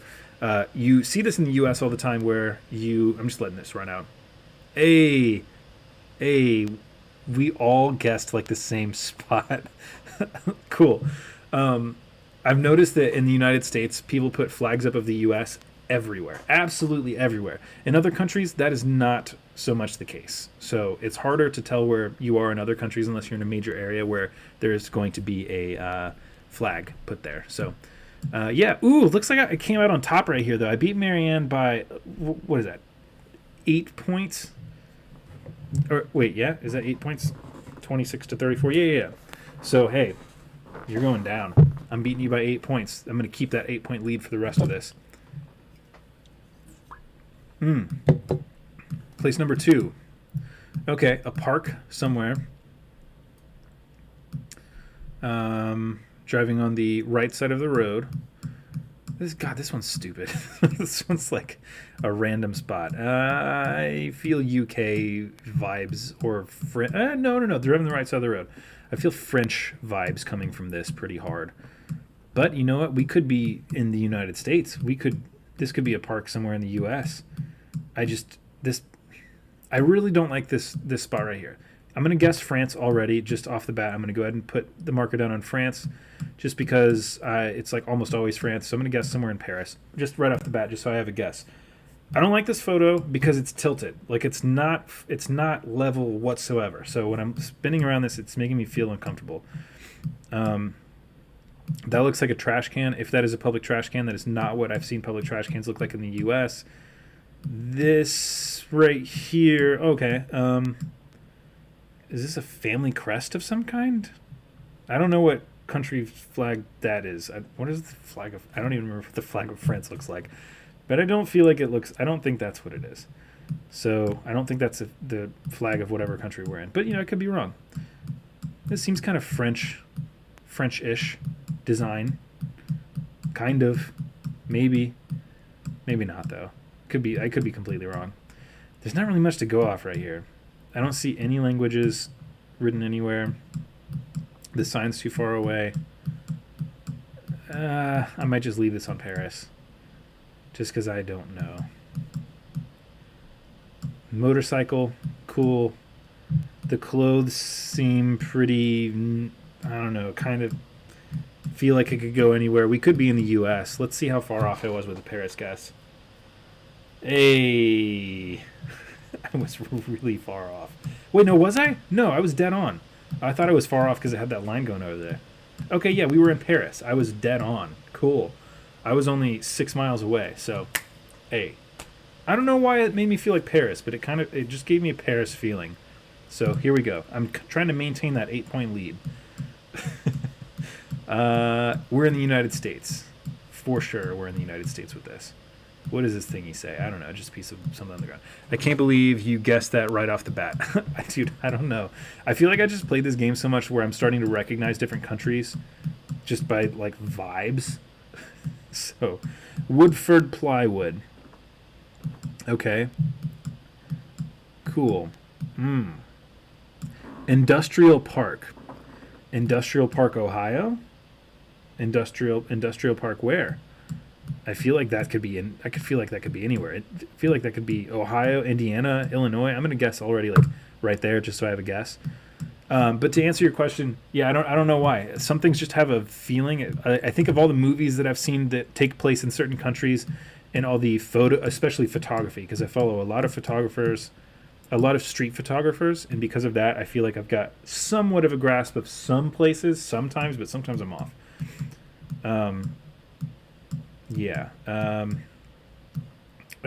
You see this in the U.S. all the time where I'm just letting this run out. Hey, we all guessed like the same spot. Cool. I've noticed that in the United States, people put flags up of the U.S. everywhere, absolutely everywhere. In other countries, that is not so much the case. So it's harder to tell where you are in other countries unless you're in a major area where there's going to be a flag put there. So, yeah. Ooh, looks like I came out on top right here, though. I beat Marianne by, what is that, 8 points? Or wait, yeah? Is that 8 points? 26-34? Yeah. So, hey, you're going down. I'm beating you by 8 points. I'm going to keep that 8-point lead for the rest of this. Place number 2. Okay, a park somewhere. Driving on the right side of the road. This one's stupid. This one's like a random spot. I feel UK vibes or no. They're driving the right side of the road. I feel French vibes coming from this pretty hard. But you know what? We could be in the United States. This could be a park somewhere in the U.S. I really don't like this spot right here. I'm going to guess France already, just off the bat. I'm going to go ahead and put the marker down on France, just because it's like almost always France. So I'm going to guess somewhere in Paris, just right off the bat, just so I have a guess. I don't like this photo because it's tilted. Like it's not level whatsoever. So when I'm spinning around this, it's making me feel uncomfortable. That looks like a trash can. If that is a public trash can, that is not what I've seen public trash cans look like in the U.S. This right here, okay. Is this a family crest of some kind? I don't know what country flag that is. What is the flag of? I don't even remember what the flag of France looks like. But I don't feel like it looks. I don't think that's what it is. So I don't think that's the flag of whatever country we're in. But I could be wrong. This seems kind of French-ish design. Kind of, maybe not though. I could be completely wrong. There's not really much to go off right here. I don't see any languages written anywhere. The sign's too far away. I might just leave this on Paris. Just because I don't know. Motorcycle, cool. The clothes seem pretty, I don't know, kind of feel like it could go anywhere. We could be in the U.S. Let's see how far off I was with the Paris guess. Hey, I was really far off. Wait, no, was I? No, I was dead on. I thought I was far off because I had that line going over there. Okay, yeah, we were in Paris. I was dead on. Cool. I was only 6 miles away, so, hey. I don't know why it made me feel like Paris, but it just gave me a Paris feeling. So here we go. I'm trying to maintain that 8-point lead. We're in the United States. For sure, we're in the United States with this. What does this thingy say? I don't know. Just a piece of something on the ground. I can't believe you guessed that right off the bat. Dude, I don't know. I feel like I just played this game so much where I'm starting to recognize different countries just by, like, vibes. So, Woodford Plywood. Okay. Cool. Industrial Park. Industrial Park, Ohio? Industrial Park where? I feel like that could be I could feel like that could be anywhere. I feel like that could be Ohio, Indiana, Illinois. I'm gonna guess already, like right there, just so I have a guess. But to answer your question, yeah, I don't know why. Some things just have a feeling. I think of all the movies that I've seen that take place in certain countries, and all the especially photography, because I follow a lot of photographers, a lot of street photographers, and because of that, I feel like I've got somewhat of a grasp of some places sometimes, but sometimes I'm off. Yeah. I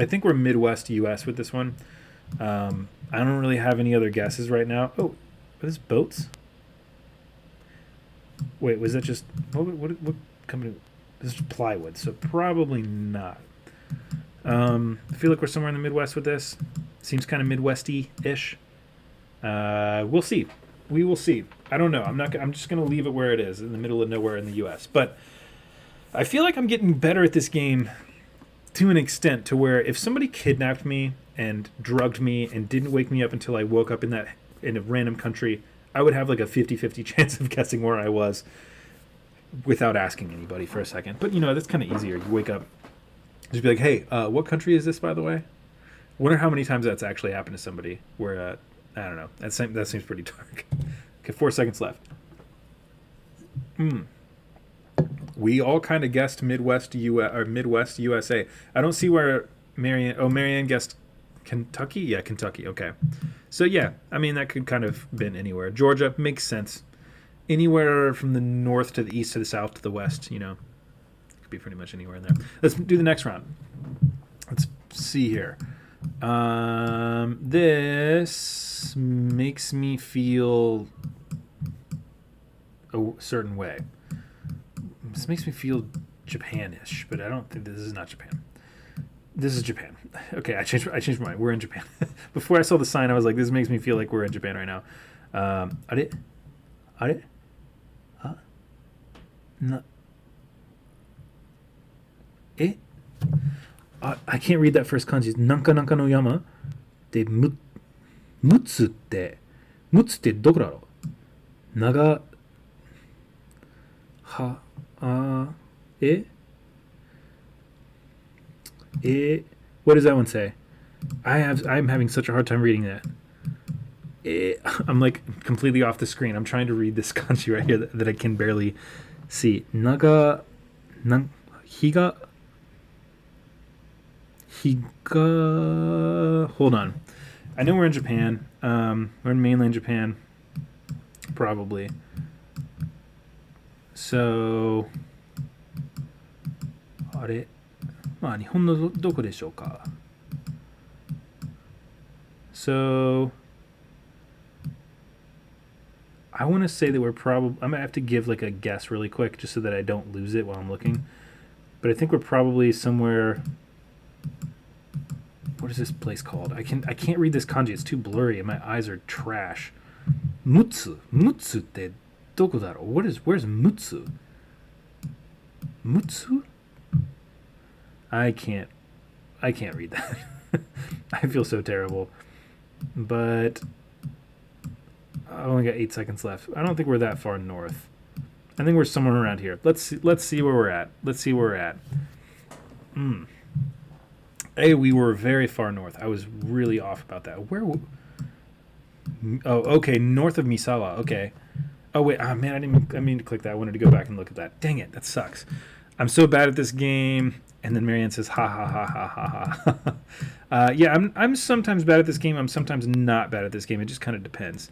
think we're Midwest U.S. with this one. I don't really have any other guesses right now. Oh, are these boats? Wait, was that just... What company? This is plywood, so probably not. I feel like we're somewhere in the Midwest with this. Seems kind of Midwesty-ish. We'll see. We will see. I don't know. I'm just gonna leave it where it is, in the middle of nowhere in the U.S. But I feel like I'm getting better at this game to an extent to where if somebody kidnapped me and drugged me and didn't wake me up until I woke up in a random country, I would have like a 50-50 chance of guessing where I was without asking anybody for a second. But that's kind of easier. You wake up, just be like, hey, what country is this, by the way? Wonder how many times that's actually happened to somebody where, I don't know. That seems pretty dark. Okay, 4 seconds left. We all kind of guessed Midwest USA. I don't see where Marianne guessed Kentucky? Yeah, Kentucky. Okay. So, yeah, I mean, that could kind of been anywhere. Georgia makes sense. Anywhere from the north to the east to the south to the west, could be pretty much anywhere in there. Let's do the next round. Let's see here. This makes me feel a certain way. This makes me feel Japanish, but I don't think this is not Japan. This is Japan. Okay, I changed my mind. We're in Japan. Before I saw the sign, I was like, this makes me feel like we're in Japan right now. I can't read that first kanji. Nanka nanka no yama de mutsuってどこだろう? Naga what does that one say? I'm having such a hard time reading that. I'm like completely off the screen. I'm trying to read this kanji right here that I can barely see. Higa. Hold on. I know we're in Japan. We're in mainland Japan. Probably. So, あれ? まあ日本のどこでしょうか? So, I want to say that we're probably... I'm going to have to give like a guess really quick just so that I don't lose it while I'm looking. But I think we're probably somewhere... What is this place called? I can't read this kanji. It's too blurry and my eyes are trash. Mutsuってどこだろう? Where's Mutsu? Mutsu? I can't read that. I feel so terrible. But I only got 8 seconds left. I don't think we're that far north. I think we're somewhere around here. Let's see where we're at. Hey, we were very far north. I was really off about that. Oh, okay, north of Misawa. Okay. Oh wait, man, I mean to click that. I wanted to go back and look at that. Dang it, that sucks. I'm so bad at this game. And then Marianne says, ha ha ha ha ha ha. Yeah, I'm sometimes bad at this game. I'm sometimes not bad at this game. It just kind of depends.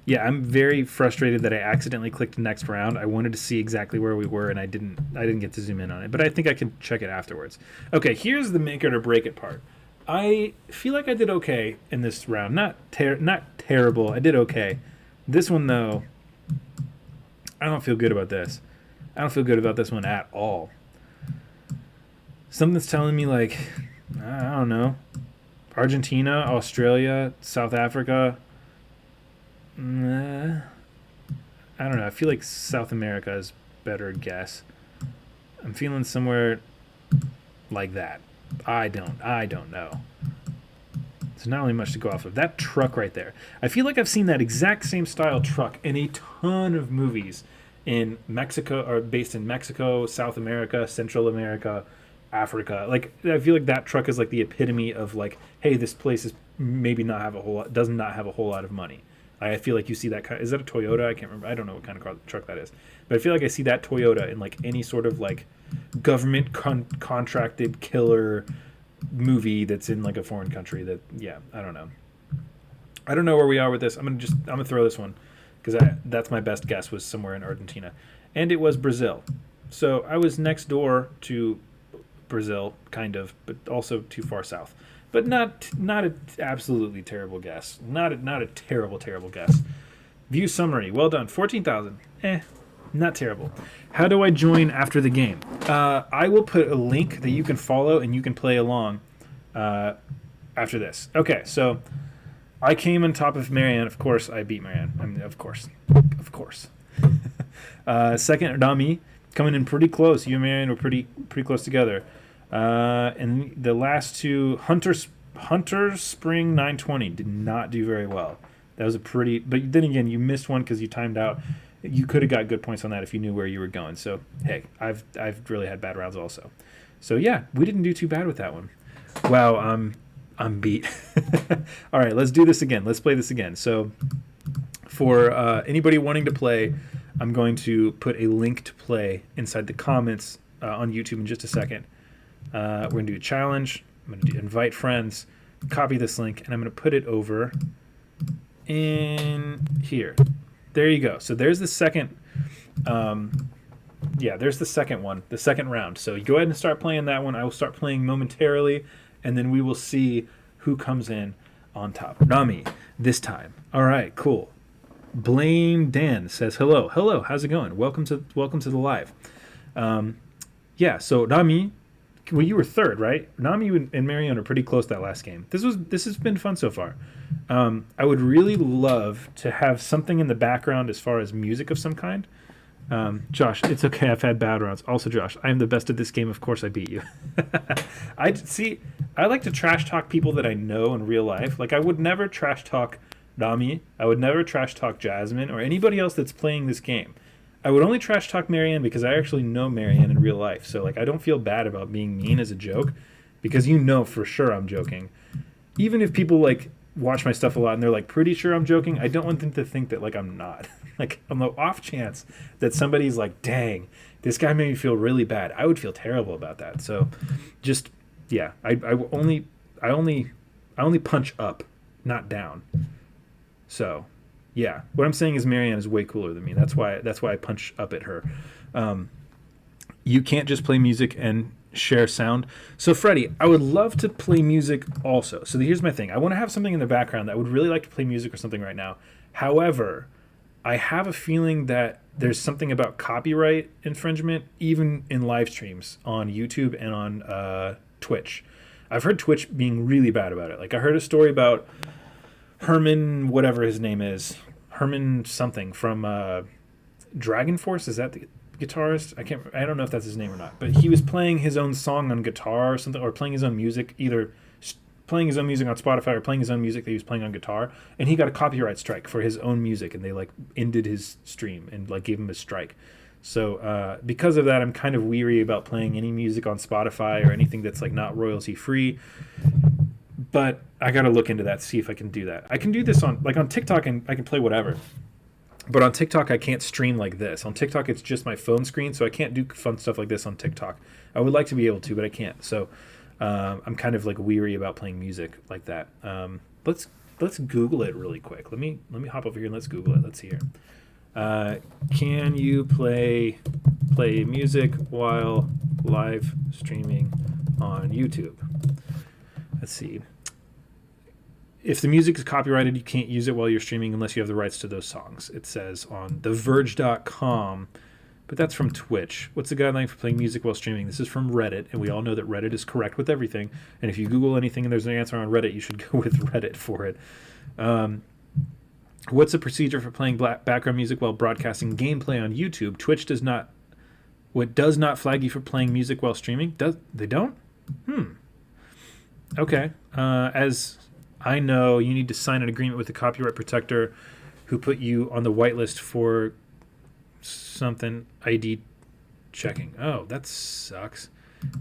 Yeah, I'm very frustrated that I accidentally clicked next round. I wanted to see exactly where we were, and I didn't get to zoom in on it. But I think I can check it afterwards. Okay, here's the make it or break it part. I feel like I did okay in this round. Not terrible. I did okay. This one, though, I don't feel good about this. I don't feel good about this one at all. Something's telling me, like, I don't know, Argentina, Australia, South Africa. I don't know. I feel like South America is better guess. I'm feeling somewhere like that. I don't know. There's not really much to go off of. That truck right there. I feel like I've seen that exact same style truck in a ton of movies in Mexico, or based in Mexico, South America, Central America, Africa. Like, I feel like that truck is like the epitome of like, hey, this place is maybe does not have a whole lot of money. I feel like you see that is that a Toyota? I can't remember. I don't know what kind of truck that is, but I feel like I see that Toyota in like any sort of like government contracted killer movie that's in like a foreign country. That, yeah, I don't know where we are with this. I'm gonna throw this one because that's my best guess, was somewhere in Argentina, and it was Brazil. So I was next door to Brazil, kind of, but also too far south. But not an absolutely terrible guess. Not a terrible guess. View summary. Well done. 14,000. Not terrible. How do I join after the game? I will put a link that you can follow and you can play along after this. Okay, so I came on top of Marianne. Of course, I beat Marianne. I mean, of course. Of course. Second, Dami, coming in pretty close. You and Marianne were pretty close together. And the last two, Hunter Spring 920 did not do very well. That was a pretty... But then again, you missed one because you timed out. You could have got good points on that if you knew where you were going. So, hey, I've really had bad rounds also. So, yeah, we didn't do too bad with that one. Wow, I'm beat. All right, let's do this again. Let's play this again. So, for anybody wanting to play, I'm going to put a link to play inside the comments on YouTube in just a second. We're going to do a challenge. I'm going to invite friends, copy this link, and I'm going to put it over in here. There you go. So there's the second, there's the second one, the second round. So you go ahead and start playing that one. I will start playing momentarily, and then we will see who comes in on top. Nami, this time. All right, cool. Blame Dan says hello. Hello, how's it going? Welcome to the live. So Nami, well, you were third, right? Nami and Marianne are pretty close that last game. This has been fun so far. I would really love to have something in the background as far as music of some kind. Josh, it's okay. I've had bad rounds. Also, Josh, I am the best at this game. Of course, I beat you. I like to trash talk people that I know in real life. Like, I would never trash talk Nami. I would never trash talk Jasmine or anybody else that's playing this game. I would only trash talk Marianne because I actually know Marianne in real life. So, like, I don't feel bad about being mean as a joke because you know for sure I'm joking. Even if people, like, watch my stuff a lot and they're, like, pretty sure I'm joking, I don't want them to think that, like, I'm not. Like, on the off chance that somebody's like, dang, this guy made me feel really bad, I would feel terrible about that. So, just, yeah, I only punch up, not down. So, yeah, what I'm saying is Marianne is way cooler than me. That's why I punch up at her. You can't just play music and share sound. So, Freddie, I would love to play music also. So here's my thing. I want to have something in the background that I would really like to play music or something right now. However, I have a feeling that there's something about copyright infringement even in live streams on YouTube and on Twitch. I've heard Twitch being really bad about it. Like, I heard a story about Herman, whatever his name is, Herman something from Dragon Force. Is that the guitarist? I don't know if that's his name or not. But he was playing his own song on guitar or something, or playing his own music, either playing his own music on Spotify or playing his own music that he was playing on guitar, and he got a copyright strike for his own music, and they like ended his stream and like gave him a strike. So because of that, I'm kind of weary about playing any music on Spotify or anything that's like not royalty free. But I got to look into that, see if I can do that. I can do this on TikTok, and I can play whatever. But on TikTok, I can't stream like this. On TikTok, it's just my phone screen, so I can't do fun stuff like this on TikTok. I would like to be able to, but I can't. So I'm kind of like weary about playing music like that. Let's Google it really quick. Let me hop over here and let's Google it. Let's see here. Can you play music while live streaming on YouTube? Let's see. If the music is copyrighted, you can't use it while you're streaming unless you have the rights to those songs. It says on TheVerge.com, but that's from Twitch. What's the guideline for playing music while streaming? This is from Reddit, and we all know that Reddit is correct with everything. And if you Google anything and there's an answer on Reddit, you should go with Reddit for it. What's the procedure for playing background music while broadcasting gameplay on YouTube? Twitch does not flag you for playing music while streaming? They don't? Okay. As I know, you need to sign an agreement with the copyright protector who put you on the whitelist for something ID checking. Oh, that sucks.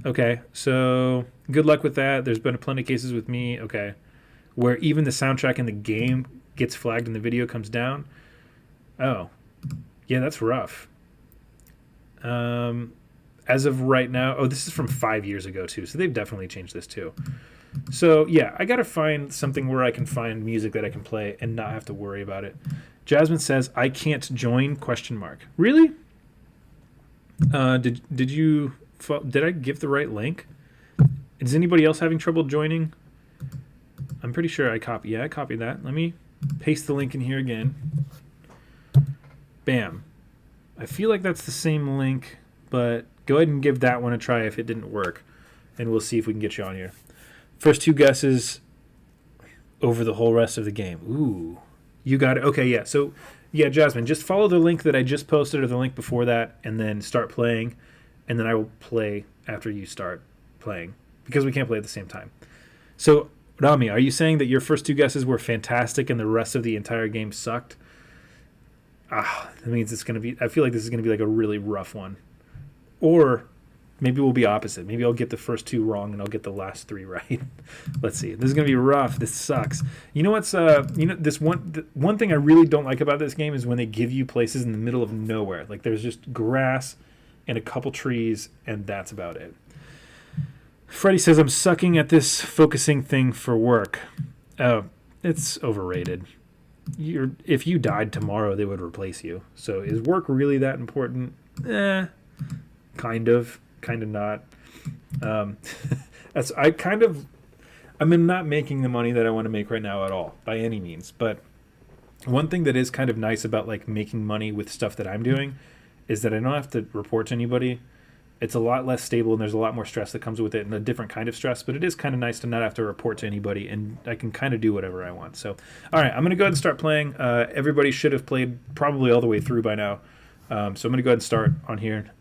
Okay, so good luck with that. There's been plenty of cases with me, okay, where even the soundtrack in the game gets flagged and the video comes down. Oh, yeah, that's rough. As of right now, this is from 5 years ago too, so they've definitely changed this too. So, yeah, I got to find something where I can find music that I can play and not have to worry about it. Jasmine says, I can't join, ? Really? Did I give the right link? Is anybody else having trouble joining? I'm pretty sure I copied that. Let me paste the link in here again. Bam. I feel like that's the same link, but go ahead and give that one a try if it didn't work, and we'll see if we can get you on here. First two guesses over the whole rest of the game. Ooh, you got it. Okay, yeah. So, yeah, Jasmine, just follow the link that I just posted or the link before that, and then start playing, and then I will play after you start playing because we can't play at the same time. So, Rami, are you saying that your first two guesses were fantastic and the rest of the entire game sucked? That means it's going to be... I feel like this is going to be like a really rough one. Or maybe we'll be opposite. Maybe I'll get the first two wrong and I'll get the last three right. Let's see. This is going to be rough. This sucks. You know what's... this one thing I really don't like about this game is when they give you places in the middle of nowhere. Like there's just grass and a couple trees and that's about it. Freddie says, I'm sucking at this focusing thing for work. Oh, it's overrated. If you died tomorrow, they would replace you. So is work really that important? Kind of not. I'm not making the money that I want to make right now at all, by any means. But one thing that is kind of nice about like making money with stuff that I'm doing is that I don't have to report to anybody. It's a lot less stable and there's a lot more stress that comes with it and a different kind of stress, but it is kind of nice to not have to report to anybody and I can kind of do whatever I want. So, all right, I'm going to go ahead and start playing. Everybody should have played probably all the way through by now. So I'm going to go ahead and start on here.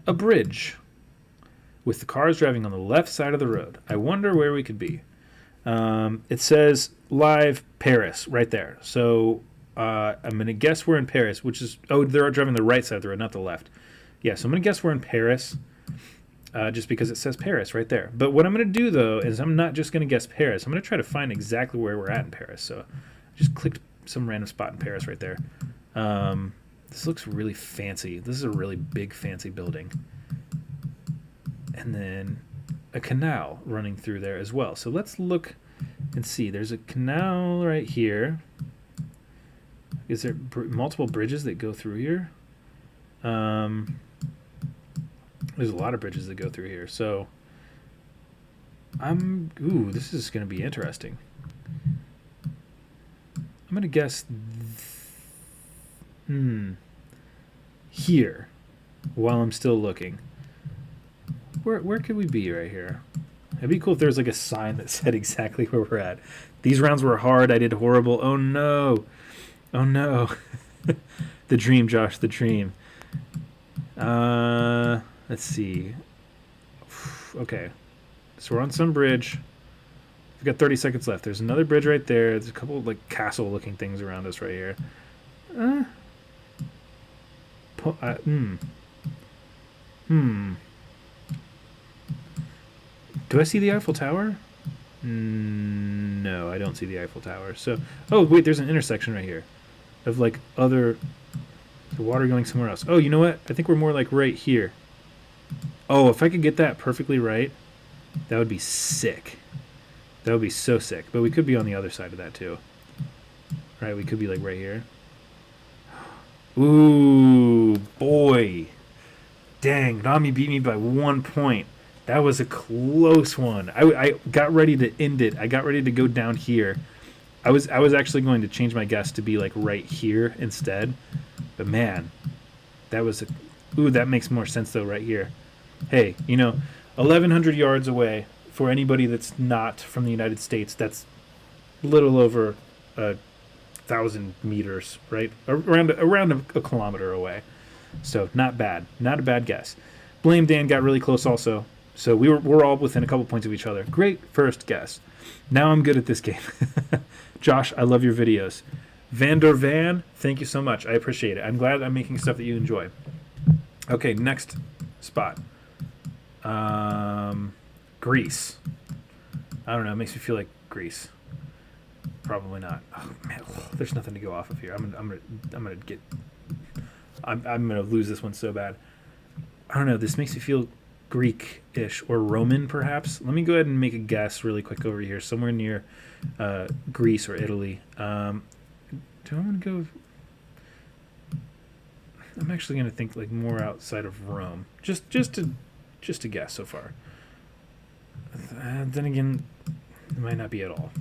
A bridge with the cars driving on the left side of the road. I wonder where we could be. It says live Paris right there. So I'm going to guess we're in Paris, which is... Oh, they're driving the right side of the road, not the left. Yeah, so I'm going to guess we're in Paris just because it says Paris right there. But what I'm going to do, though, is I'm not just going to guess Paris. I'm going to try to find exactly where we're at in Paris. So I just clicked some random spot in Paris right there. This looks really fancy. This is a really big, fancy building. And then a canal running through there as well. So let's look and see. There's a canal right here. Is there multiple bridges that go through here? There's a lot of bridges that go through here. So this is going to be interesting. I'm going to guess here while I'm still looking. Where could we be right here? It'd be cool if there was like a sign that said exactly where we're at. These rounds were hard. I did horrible. Oh no. Oh no. The dream, Josh, the dream. Let's see. Okay. So we're on some bridge. We've got 30 seconds left. There's another bridge right there. There's a couple of like castle looking things around us right here. Do I see the Eiffel Tower? No, I don't see the Eiffel Tower. So, oh wait, there's an intersection right here of like the water going somewhere else. Oh, you know what? I think we're more like right here. Oh, if I could get that perfectly right, that would be sick. That would be so sick. But we could be on the other side of that too. Right, we could be like right here. Ooh, boy. Dang, Nami beat me by 1 point. That was a close one. I got ready to end it. I got ready to go down here. I was actually going to change my guess to be like right here instead. But man, that was that makes more sense though right here. Hey, 1,100 yards away for anybody that's not from the United States, that's a little over 1,000 meters, right? Around a kilometer away. So not bad. Not a bad guess. Blame Dan got really close also. So we're all within a couple points of each other. Great first guess. Now I'm good at this game. Josh, I love your videos. Vander Van, thank you so much. I appreciate it. I'm glad I'm making stuff that you enjoy. Okay, next spot. Greece. I don't know. It makes me feel like Greece. Probably not. Oh man, there's nothing to go off of here. I'm gonna lose this one so bad. I don't know. This makes me feel Greek-ish or Roman, perhaps. Let me go ahead and make a guess really quick over here, somewhere near Greece or Italy. Do I want to go? I'm actually going to think like more outside of Rome, just to guess so far. Then again, it might not be at all.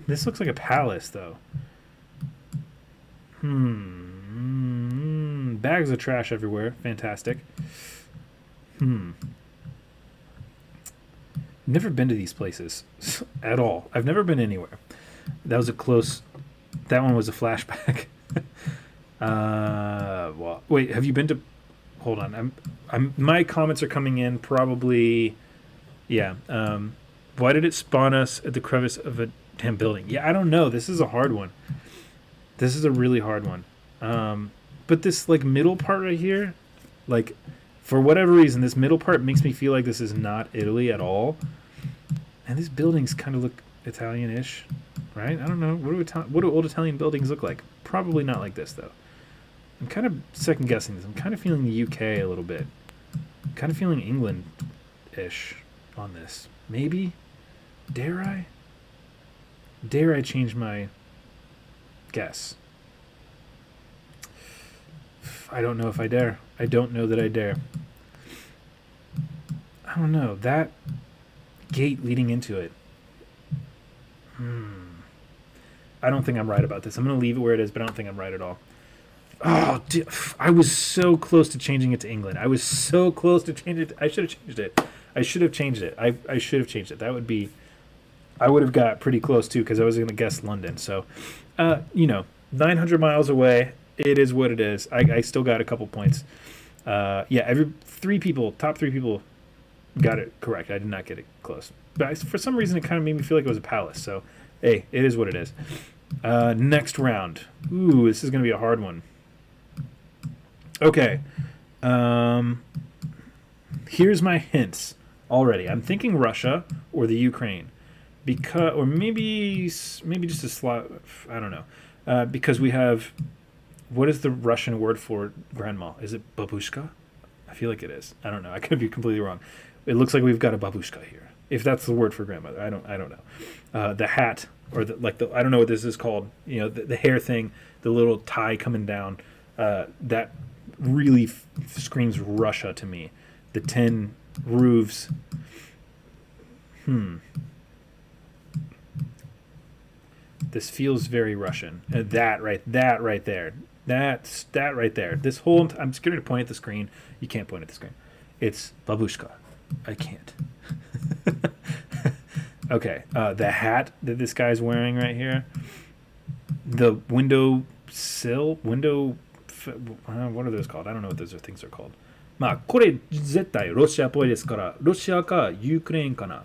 This looks like a palace, though. Bags of trash everywhere. Fantastic. Never been to these places at all. I've never been anywhere. That was a close. That one was a flashback. Well, wait. Have you been to? Hold on. My comments are coming in. Probably. Yeah. Why did it spawn us at the crevice of a damn building? Yeah, I don't know. This is a hard one. This is a really hard one. But this like middle part right here, like for whatever reason, this middle part makes me feel like this is not Italy at all. And these buildings kind of look Italian-ish, right? I don't know. What do old Italian buildings look like? Probably not like this though. I'm kind of second guessing this. I'm kind of feeling the UK a little bit. I'm kind of feeling England-ish on this. Maybe? Dare I? Dare I change my guess? I don't know if I dare. I don't know that I dare. I don't know. That gate leading into it. I don't think I'm right about this. I'm going to leave it where it is, but I don't think I'm right at all. Oh, dude, I was so close to changing it to England. I was so close to change it. I should have changed it. I should have changed it. I should have changed it. That would be... I would have got pretty close, too, because I was going to guess London. So, 900 miles away. It is what it is. I still got a couple points. Yeah, top three people got it correct. I did not get it close. But for some reason, it kind of made me feel like it was a palace. So, hey, it is what it is. Next round. Ooh, this is going to be a hard one. Okay. Here's my hints already. I'm thinking Russia or the Ukraine. Or maybe just a slot. I don't know. Because we have... What is the Russian word for grandma? Is it babushka? I feel like it is. I don't know. I could be completely wrong. It looks like we've got a babushka here. If that's the word for grandmother, I don't know. The hat or I don't know what this is called. You know, the hair thing, the little tie coming down. That really screams Russia to me. The 10 roofs. This feels very Russian. That right there. That right there. This whole... I'm scared to point at the screen. You can't point at the screen. It's babushka. I can't. Okay. The hat that this guy's wearing right here. The window sill? What are those called? I don't know what those things are called. まあ、これ絶対ロシアっぽいですから、ロシアかユークレーンかな。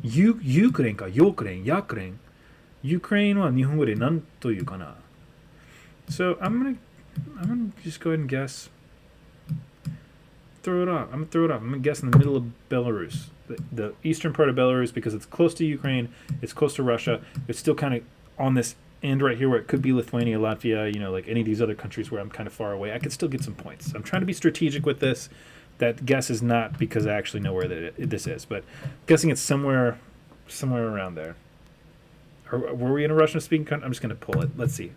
ユークレーンか、ヨークレーン、ヤークレーン。Ukraine は日本語で何というかな。So I'm gonna just go ahead and guess. Throw it off. I'm gonna guess in the middle of Belarus, the eastern part of Belarus, because it's close to Ukraine, it's close to Russia. It's still kind of on this end right here where it could be Lithuania, Latvia, like any of these other countries where I'm kind of far away. I could still get some points. I'm trying to be strategic with this. That guess is not because I actually know where this is, but guessing it's somewhere around there. Were we in a Russian-speaking country? I'm just going to pull it. Let's see.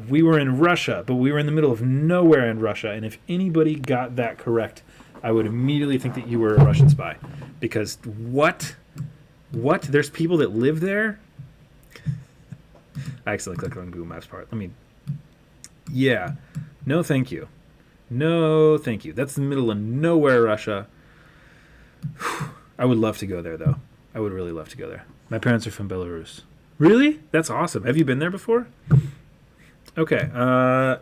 We were in Russia, but we were in the middle of nowhere in Russia. And if anybody got that correct, I would immediately think that you were a Russian spy. Because what? There's people that live there? I accidentally clicked on Google Maps part. Yeah. No, thank you. No, thank you. That's the middle of nowhere, Russia. I would love to go there, though. I would really love to go there. My parents are from Belarus. Really? That's awesome. Have you been there before? Okay.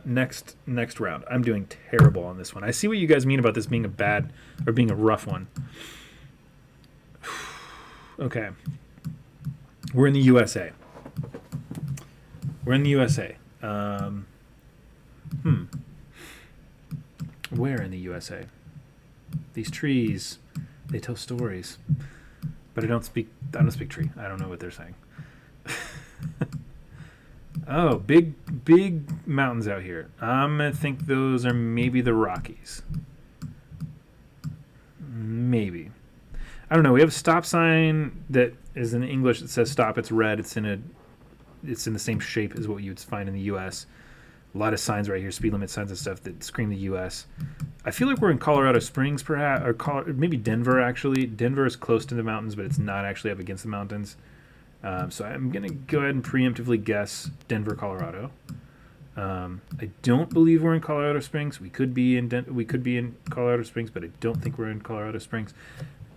Next round. I'm doing terrible on this one. I see what you guys mean about this being a bad or being a rough one. Okay. We're in the USA. Where in the USA? These trees, they tell stories. But I don't speak tree. I don't know what they're saying. Oh, big mountains out here. I'm going to think those are maybe the Rockies. Maybe. I don't know. We have a stop sign that is in English that says stop. It's red. It's in the same shape as what you'd find in the U.S. A lot of signs right here, speed limit signs and stuff that scream the U.S. I feel like we're in Colorado Springs, perhaps, or maybe Denver, actually. Denver is close to the mountains, but it's not actually up against the mountains. So I'm going to go ahead and preemptively guess Denver, Colorado. I don't believe we're in Colorado Springs. We could be in Colorado Springs, but I don't think we're in Colorado Springs.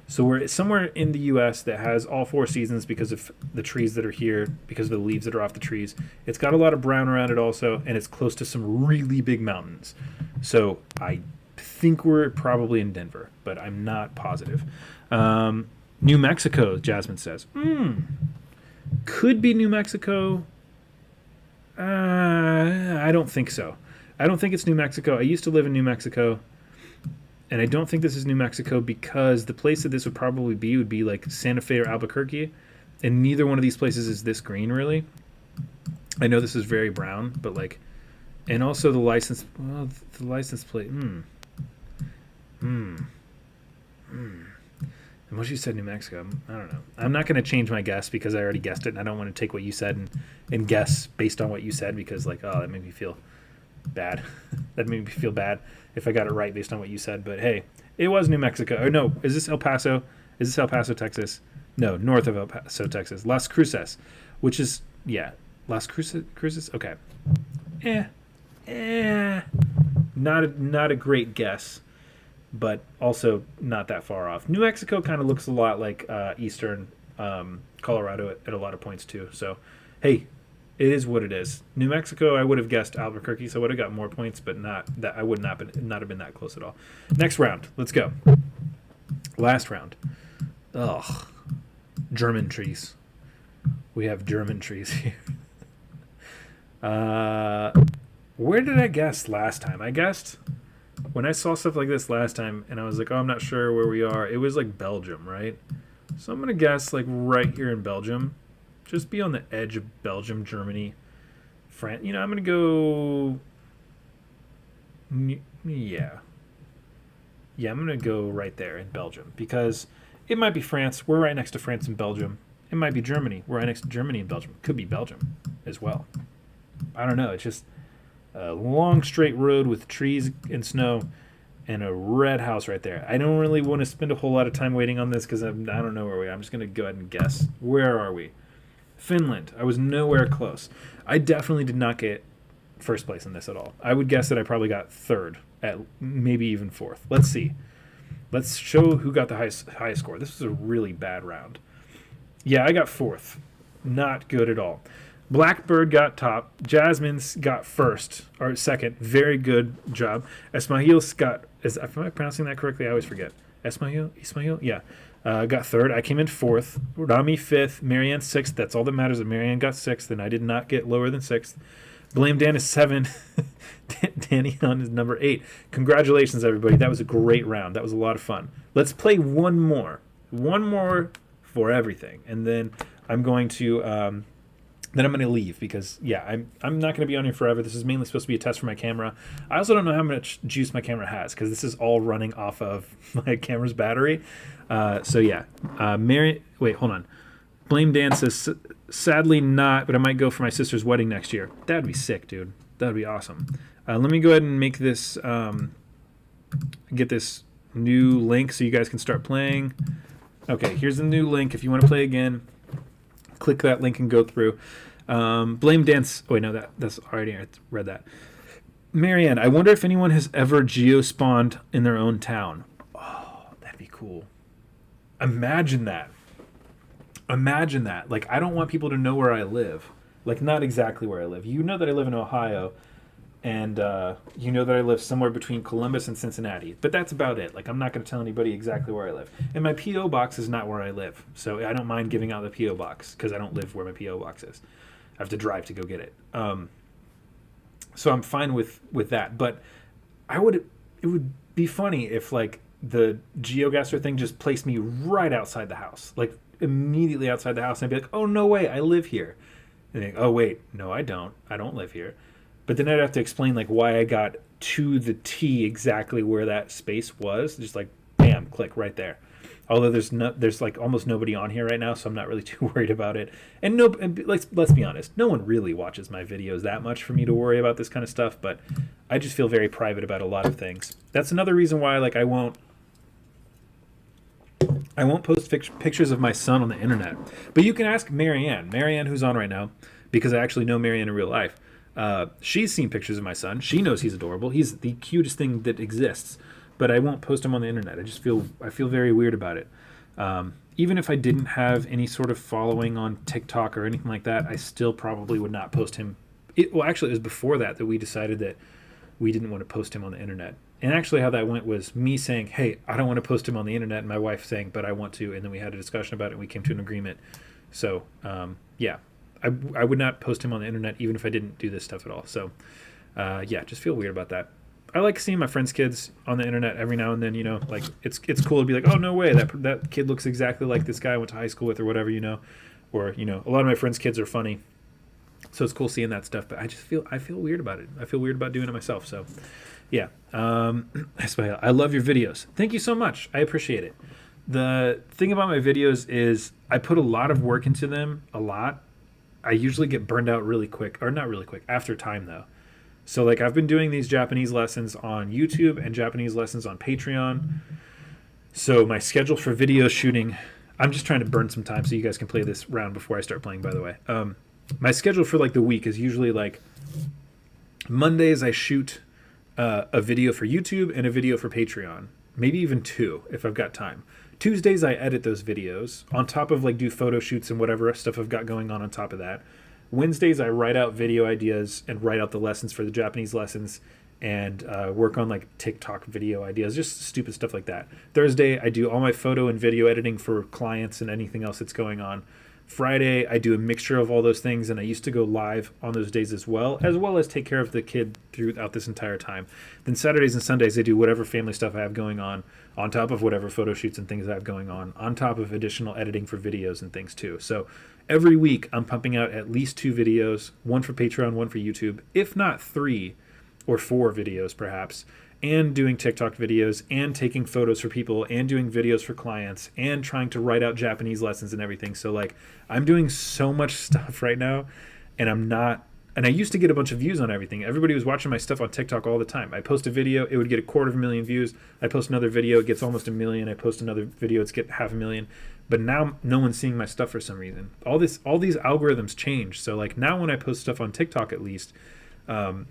So we're somewhere in the U.S. that has all 4 seasons because of the trees that are here, because of the leaves that are off the trees. It's got a lot of brown around it also, and it's close to some really big mountains. So I think we're probably in Denver, but I'm not positive. New Mexico, Jasmine says. Could be New Mexico. I don't think so. I don't think it's New Mexico. I used to live in New Mexico, and I don't think this is New Mexico because the place that this would probably be would be like Santa Fe or Albuquerque, and neither one of these places is this green, really. I know this is very brown, but like, and also the license plate. And what you said, New Mexico, I don't know. I'm not going to change my guess because I already guessed it, and I don't want to take what you said and guess based on what you said because, like, oh, that made me feel bad. That made me feel bad if I got it right based on what you said. But, hey, it was New Mexico. Or, no, is this El Paso? Is this El Paso, Texas? No, north of El Paso, Texas. Las Cruces, which is, yeah, Las Cruces? Okay. Not a great guess, but also not that far off. New Mexico kind of looks a lot like eastern Colorado at a lot of points too. So, hey, it is what it is. New Mexico, I would have guessed Albuquerque, so I would have got more points, but not that. I would not have been that close at all. Next round, let's go. Last round. Ugh, German trees. We have German trees here. Where did I guess last time? I guessed when I saw stuff like this last time, and I was like, oh, I'm not sure where we are. It was like Belgium, right? So I'm going to guess like right here in Belgium. Just be on the edge of Belgium, Germany, France. You know, I'm going to go... Yeah, I'm going to go right there in Belgium because it might be France. We're right next to France and Belgium. It might be Germany. We're right next to Germany and Belgium. Could be Belgium as well. I don't know. It's just a long straight road with trees and snow and a red house right there. I don't really want to spend a whole lot of time waiting on this because I don't know where we are. I'm just going to go ahead and guess. Where are we? Finland. I was nowhere close. I definitely did not get first place in this at all. I would guess that I probably got third, at maybe even fourth. Let's see. Let's show who got the highest score. This was a really bad round. Yeah, I got fourth. Not good at all. Blackbird got top. Jasmine's got first or second. Very good job. Esmail's got. Am I pronouncing that correctly? I always forget. Ismail? Yeah. Got third. I came in fourth. Rami fifth. Marianne sixth. That's all that matters. That Marianne got sixth, and I did not get lower than sixth. Blame Dan is 7. Danny on is number 8. Congratulations, everybody. That was a great round. That was a lot of fun. Let's play one more. One more for everything, and then I'm going to. Then I'm going to leave because, yeah, I'm not going to be on here forever. This is mainly supposed to be a test for my camera. I also don't know how much juice my camera has because this is all running off of my camera's battery. So, yeah. Wait, hold on. Blame Dan says, sadly not, but I might go for my sister's wedding next year. That would be sick, dude. That would be awesome. Let me go ahead and make this, get this new link so you guys can start playing. Okay, here's the new link. If you want to play again, click that link and go through. Blame Dance. Oh, wait, no, that's already, I read that. Marianne, I wonder if anyone has ever geo-spawned in their own town. Oh, that'd be cool. Imagine that. Like, I don't want people to know where I live. Like, not exactly where I live. You know that I live in Ohio, and you know that I live somewhere between Columbus and Cincinnati. But that's about it. Like, I'm not going to tell anybody exactly where I live. And my P.O. box is not where I live. So I don't mind giving out the P.O. box because I don't live where my P.O. box is. I have to drive to go get it. So I'm fine with that. But it would be funny if, like, the Geoguessr thing just placed me right outside the house. Like, immediately outside the house. And I'd be like, oh, no way, I live here. And think, oh, wait, no, I don't live here. But then I'd have to explain like why I got to the T exactly where that space was. Just like, bam, click right there. Although there's like almost nobody on here right now, so I'm not really too worried about it. And let's be honest, no one really watches my videos that much for me to worry about this kind of stuff. But I just feel very private about a lot of things. That's another reason why like I I won't post pictures of my son on the internet. But you can ask Marianne. Marianne, who's on right now, because I actually know Marianne in real life. She's seen pictures of my son. She knows he's adorable. He's the cutest thing that exists. But I won't post him on the internet. I feel very weird about it. Even if I didn't have any sort of following on TikTok or anything like that, I still probably would not post him. Well, actually, it was before that we decided that we didn't want to post him on the internet. And actually how that went was me saying, hey, I don't want to post him on the internet, and my wife saying, but I want to. And then we had a discussion about it, and we came to an agreement. So, yeah, I would not post him on the internet even if I didn't do this stuff at all. So, yeah, just feel weird about that. I like seeing my friends' kids on the internet every now and then, you know, like it's cool to be like, oh, no way, that kid looks exactly like this guy I went to high school with or whatever, you know. Or, you know, a lot of my friends' kids are funny. So it's cool seeing that stuff, but I feel weird about it. I feel weird about doing it myself. So, yeah, I love your videos. Thank you so much. I appreciate it. The thing about my videos is I put a lot of work into them, a lot. I usually get burned out really quick, or not really quick, after time though. So like I've been doing these Japanese lessons on YouTube and Japanese lessons on Patreon. So my schedule for video shooting, I'm just trying to burn some time so you guys can play this round before I start playing, by the way. My schedule for like the week is usually like Mondays I shoot a video for YouTube and a video for Patreon, maybe even 2 if I've got time. Tuesdays I edit those videos on top of like do photo shoots and whatever stuff I've got going on top of that. Wednesdays I write out video ideas and write out the lessons for the Japanese lessons and work on like TikTok video ideas, just stupid stuff like that. Thursday I do all my photo and video editing for clients and anything else that's going on. Friday, I do a mixture of all those things, and I used to go live on those days as well as take care of the kid throughout this entire time. Then Saturdays and Sundays, I do whatever family stuff I have going on top of whatever photo shoots and things I have going on top of additional editing for videos and things too. So every week, I'm pumping out at least 2 videos, one for Patreon, one for YouTube, if not 3 or 4 videos perhaps, and doing TikTok videos and taking photos for people and doing videos for clients and trying to write out Japanese lessons and everything. So like I'm doing so much stuff right now, and I used to get a bunch of views on everything. Everybody was watching my stuff on TikTok all the time. I post a video, it would get 250,000 views. I post another video, it gets almost 1 million. I post another video, it's get 500,000. But now no one's seeing my stuff for some reason. All these algorithms change. So like now when I post stuff on TikTok at least, a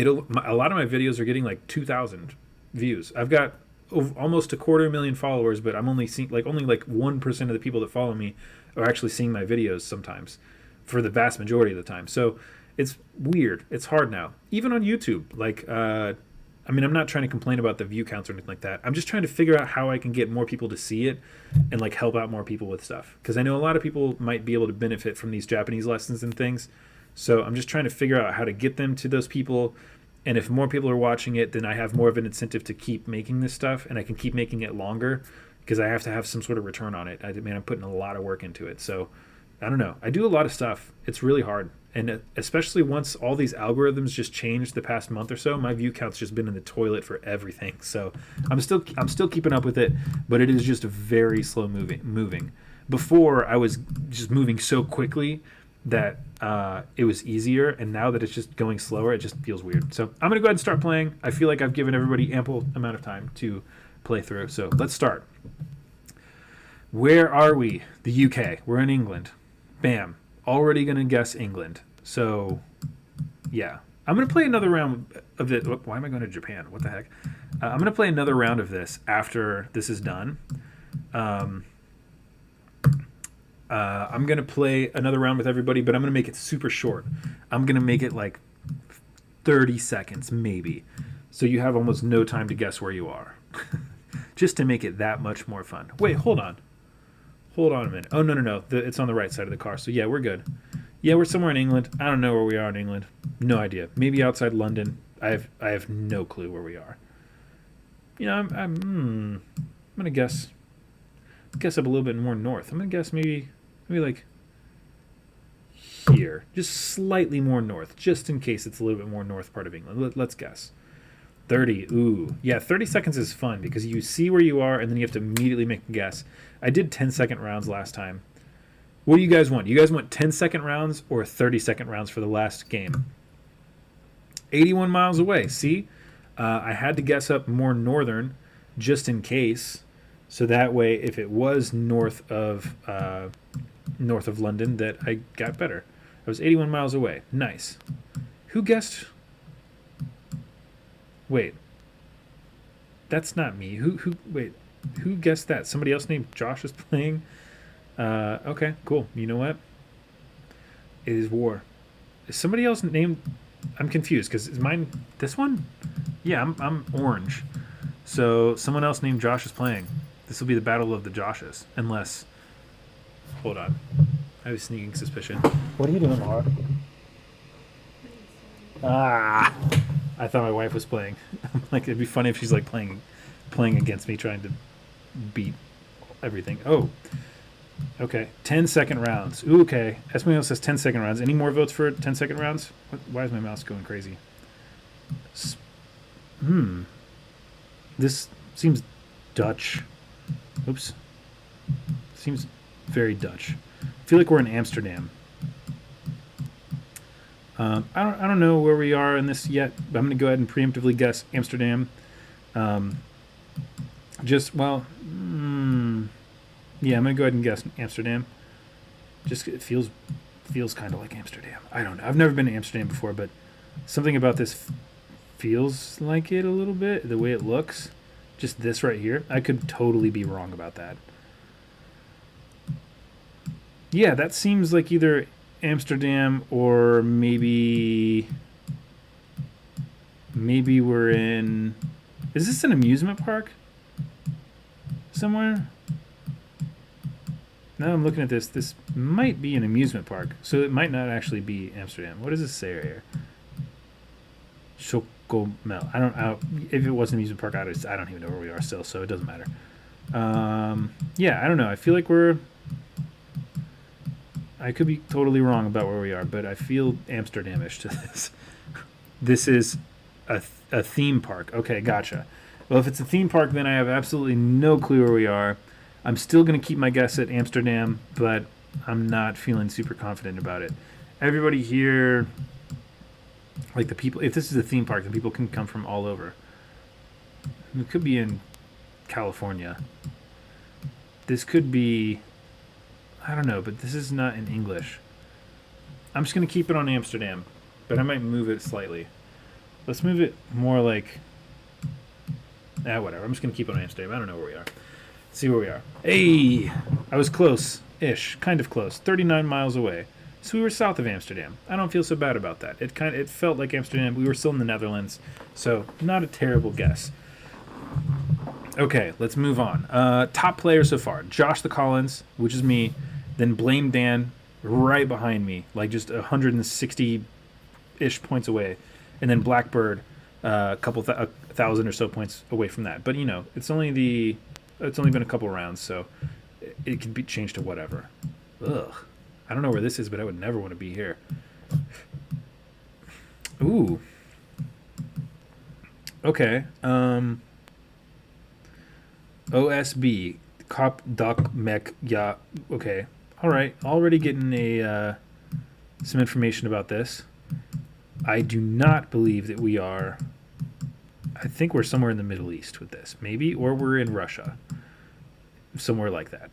lot of my videos are getting like 2,000 views. I've got almost 250,000 followers, but I'm only seeing only 1% of the people that follow me are actually seeing my videos sometimes, for the vast majority of the time. So it's weird. It's hard now, even on YouTube. I'm not trying to complain about the view counts or anything like that. I'm just trying to figure out how I can get more people to see it and help out more people with stuff, because I know a lot of people might be able to benefit from these Japanese lessons and things. So I'm just trying to figure out how to get them to those people. And if more people are watching it, then I have more of an incentive to keep making this stuff, and I can keep making it longer because I have to have some sort of return on it. I'm putting a lot of work into it. So I don't know. I do a lot of stuff. It's really hard. And especially once all these algorithms just changed the past month or so, my view count's just been in the toilet for everything. So I'm still keeping up with it, but it is just very slow moving. Before, I was just moving so quickly that it was easier, and now that it's just going slower, it just feels weird. So I'm going to go ahead and start playing. I feel like I've given everybody ample amount of time to play through. So let's start. Where are we? The UK. We're in England. Bam. Already going to guess England. So, yeah. I'm going to play another round of this. Why am I going to Japan? What the heck? I'm going to play another round of this after this is done. I'm going to play another round with everybody, but I'm going to make it super short. I'm going to make it 30 seconds, maybe. So you have almost no time to guess where you are. Just to make it that much more fun. Wait, hold on. Hold on a minute. Oh, no. It's on the right side of the car. So, yeah, we're good. Yeah, we're somewhere in England. I don't know where we are in England. No idea. Maybe outside London. I have no clue where we are. I'm going to guess up a little bit more north. I'm going to guess maybe here. Just slightly more north, just in case it's a little bit more north part of England. Let's guess. 30. Ooh. Yeah, 30 seconds is fun because you see where you are and then you have to immediately make a guess. I did 10-second rounds last time. What do you guys want? You guys want 10-second rounds or 30-second rounds for the last game? 81 miles away. See? I had to guess up more northern just in case. So that way, if it was north of London, that I got better. I was 81 miles away. Nice. Who guessed? Wait, that's not me. Wait, who guessed that? Somebody else named Josh is playing. Okay, cool. You know what? It is war. Is somebody else named? I'm confused because is mine this one? Yeah, I'm orange. So someone else named Josh is playing. This will be the battle of the Joshes. Unless, hold on, I have a sneaking suspicion. What are you doing, Laura? Ah, I thought my wife was playing. I'm like, it'd be funny if she's like playing against me, trying to beat everything. Oh, okay. 10-second rounds. Ooh, okay. Espanol says 10-second rounds. Any more votes for 10-second rounds? Why is my mouse going crazy? This seems Dutch. Oops. Seems very Dutch. I feel like we're in Amsterdam. I don't know where we are in this yet, but I'm going to go ahead and preemptively guess Amsterdam. Yeah, I'm going to go ahead and guess Amsterdam. Just it feels kind of like Amsterdam. I don't know. I've never been to Amsterdam before, but something about this feels like it a little bit. The way it looks, just this right here. I could totally be wrong about that. Yeah, that seems like either Amsterdam or maybe we're in. Is this an amusement park somewhere? Now I'm looking at this. This might be an amusement park, so it might not actually be Amsterdam. What does this say right here? Chocomel. I don't. If it was an amusement park, I don't even know where we are still, so it doesn't matter. Yeah, I don't know. I feel like I could be totally wrong about where we are, but I feel Amsterdamish to this. This is a theme park. Okay, gotcha. Well, if it's a theme park, then I have absolutely no clue where we are. I'm still going to keep my guess at Amsterdam, but I'm not feeling super confident about it. Everybody here, like the people, if this is a theme park, then people can come from all over. It could be in California. This could be, I don't know, but this is not in English. I'm just going to keep it on Amsterdam, but I might move it slightly. Let's move it more like, whatever. I'm just going to keep it on Amsterdam. I don't know where we are. Let's see where we are. Hey, I was close-ish, kind of close, 39 miles away. So we were south of Amsterdam. I don't feel so bad about that. It felt like Amsterdam. We were still in the Netherlands, so not a terrible guess. Okay, let's move on. Top player so far: Josh the Collins, which is me. Then Blame Dan, right behind me, like just 160-ish points away, and then Blackbird, a couple thousand or so points away from that. But it's only been a couple rounds, so it can be changed to whatever. Ugh, I don't know where this is, but I would never want to be here. Ooh. Okay. OSB, Cop Doc Mech Ya. Okay. All right, already getting some information about this. I do not believe that we are. I think we're somewhere in the Middle East with this, maybe, or we're in Russia, somewhere like that,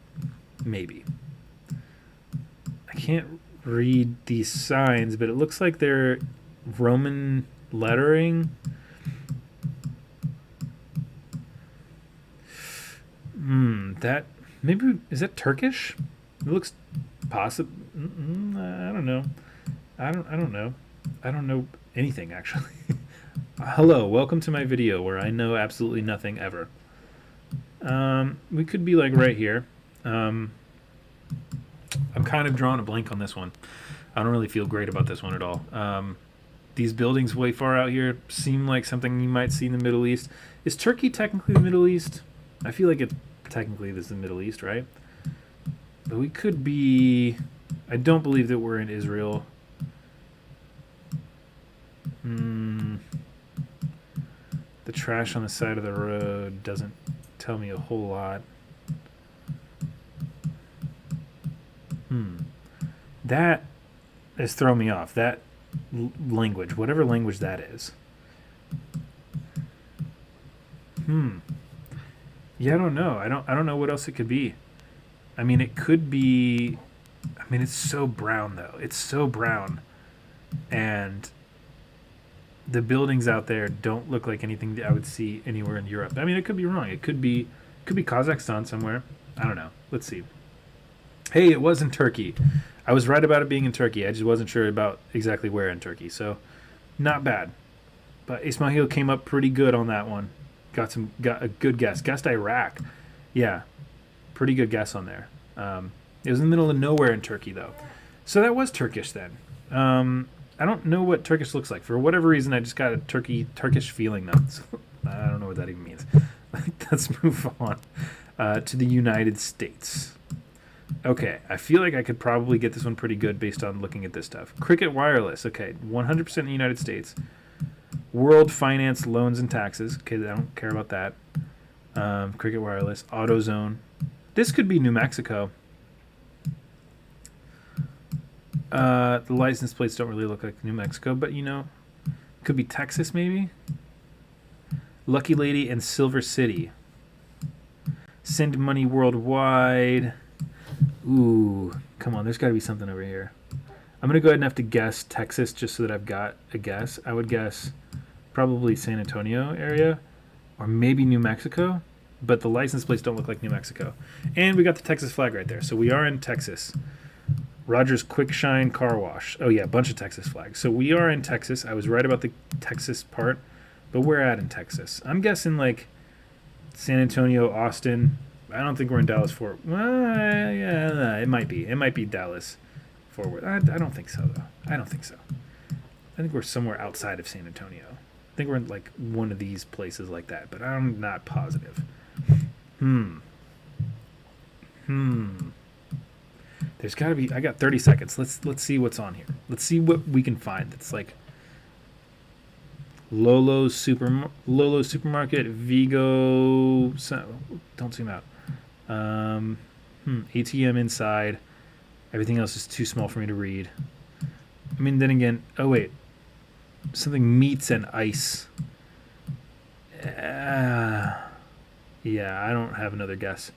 maybe. I can't read these signs, but it looks like they're Roman lettering. That maybe is that Turkish? It looks possible. I don't know. I don't know. I don't know anything actually. Hello, welcome to my video where I know absolutely nothing ever. We could be like right here. I'm kind of drawing a blank on this one. I don't really feel great about this one at all. These buildings way far out here seem like something you might see in the Middle East. Is Turkey technically the Middle East? I feel like it technically this is the Middle East, right? But we could be. I don't believe that we're in Israel. The trash on the side of the road doesn't tell me a whole lot. That has thrown me off. That language, whatever language that is. Yeah, I don't know. I don't know what else it could be. I mean, it could be. I mean, it's so brown though. It's so brown, and the buildings out there don't look like anything that I would see anywhere in Europe. I mean, it could be wrong. It could be Kazakhstan somewhere. I don't know. Let's see. Hey, it was in Turkey. I was right about it being in Turkey. I just wasn't sure about exactly where in Turkey. So, not bad. But Ismail came up pretty good on that one. Got a good guess. Guessed Iraq. Yeah, pretty good guess on there. It was in the middle of nowhere in Turkey though, so that was Turkish then. I don't know what Turkish looks like. For whatever reason, I just got a Turkish feeling though. So, I don't know what that even means. Let's move on to the United States. Okay, I feel like I could probably get this one pretty good based on looking at this stuff. Cricket Wireless. Okay, 100% in the United States. World Finance Loans and Taxes. Okay, I don't care about that. Cricket Wireless. AutoZone. This could be New Mexico. The license plates don't really look like New Mexico, but could be Texas maybe. Lucky Lady and Silver City. Send money worldwide. Ooh, come on. There's got to be something over here. I'm going to go ahead and have to guess Texas just so that I've got a guess. I would guess probably San Antonio area or maybe New Mexico, but the license plates don't look like New Mexico. And we got the Texas flag right there. So we are in Texas. Rogers Quick Shine Car Wash. Oh, yeah, a bunch of Texas flags. So we are in Texas. I was right about the Texas part, but where at in Texas? I'm guessing like San Antonio, Austin. I don't think we're in Dallas Fort. Well, yeah, it might be. It might be Dallas Fort Worth. I don't think so, though. I don't think so. I think we're somewhere outside of San Antonio. I think we're in like one of these places like that, but I'm not positive. There's got to be. I got 30 seconds. Let's see what's on here. Let's see what we can find. It's like Lolo's Supermarket, Vigo. Don't zoom out. ATM inside. Everything else is too small for me to read. I mean, then again. Oh wait, something meats and ice. Yeah, I don't have another guess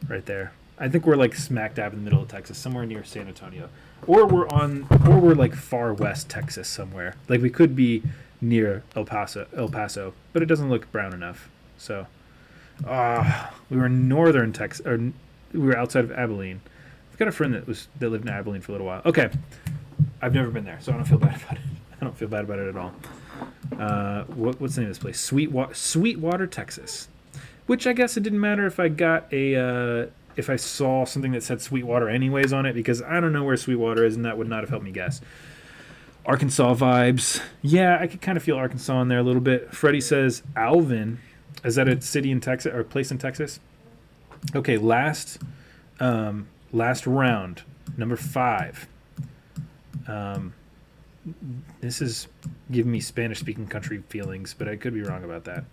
right there. I think we're like smack dab in the middle of Texas, somewhere near San Antonio, or we're like far west Texas somewhere. Like we could be near El Paso, but it doesn't look brown enough. So, we were in northern Texas, or we were outside of Abilene. I've got a friend that lived in Abilene for a little while. Okay, I've never been there, so I don't feel bad about it. I don't feel bad about it at all. What's the name of this place? Sweetwater, Texas. Which I guess it didn't matter if I got if I saw something that said Sweetwater anyways on it, because I don't know where Sweetwater is, and that would not have helped me guess. Arkansas vibes. Yeah, I could kind of feel Arkansas in there a little bit. Freddie says Alvin. Is that a city in Texas or a place in Texas? Okay, last round, number 5. This is giving me Spanish-speaking country feelings, but I could be wrong about that.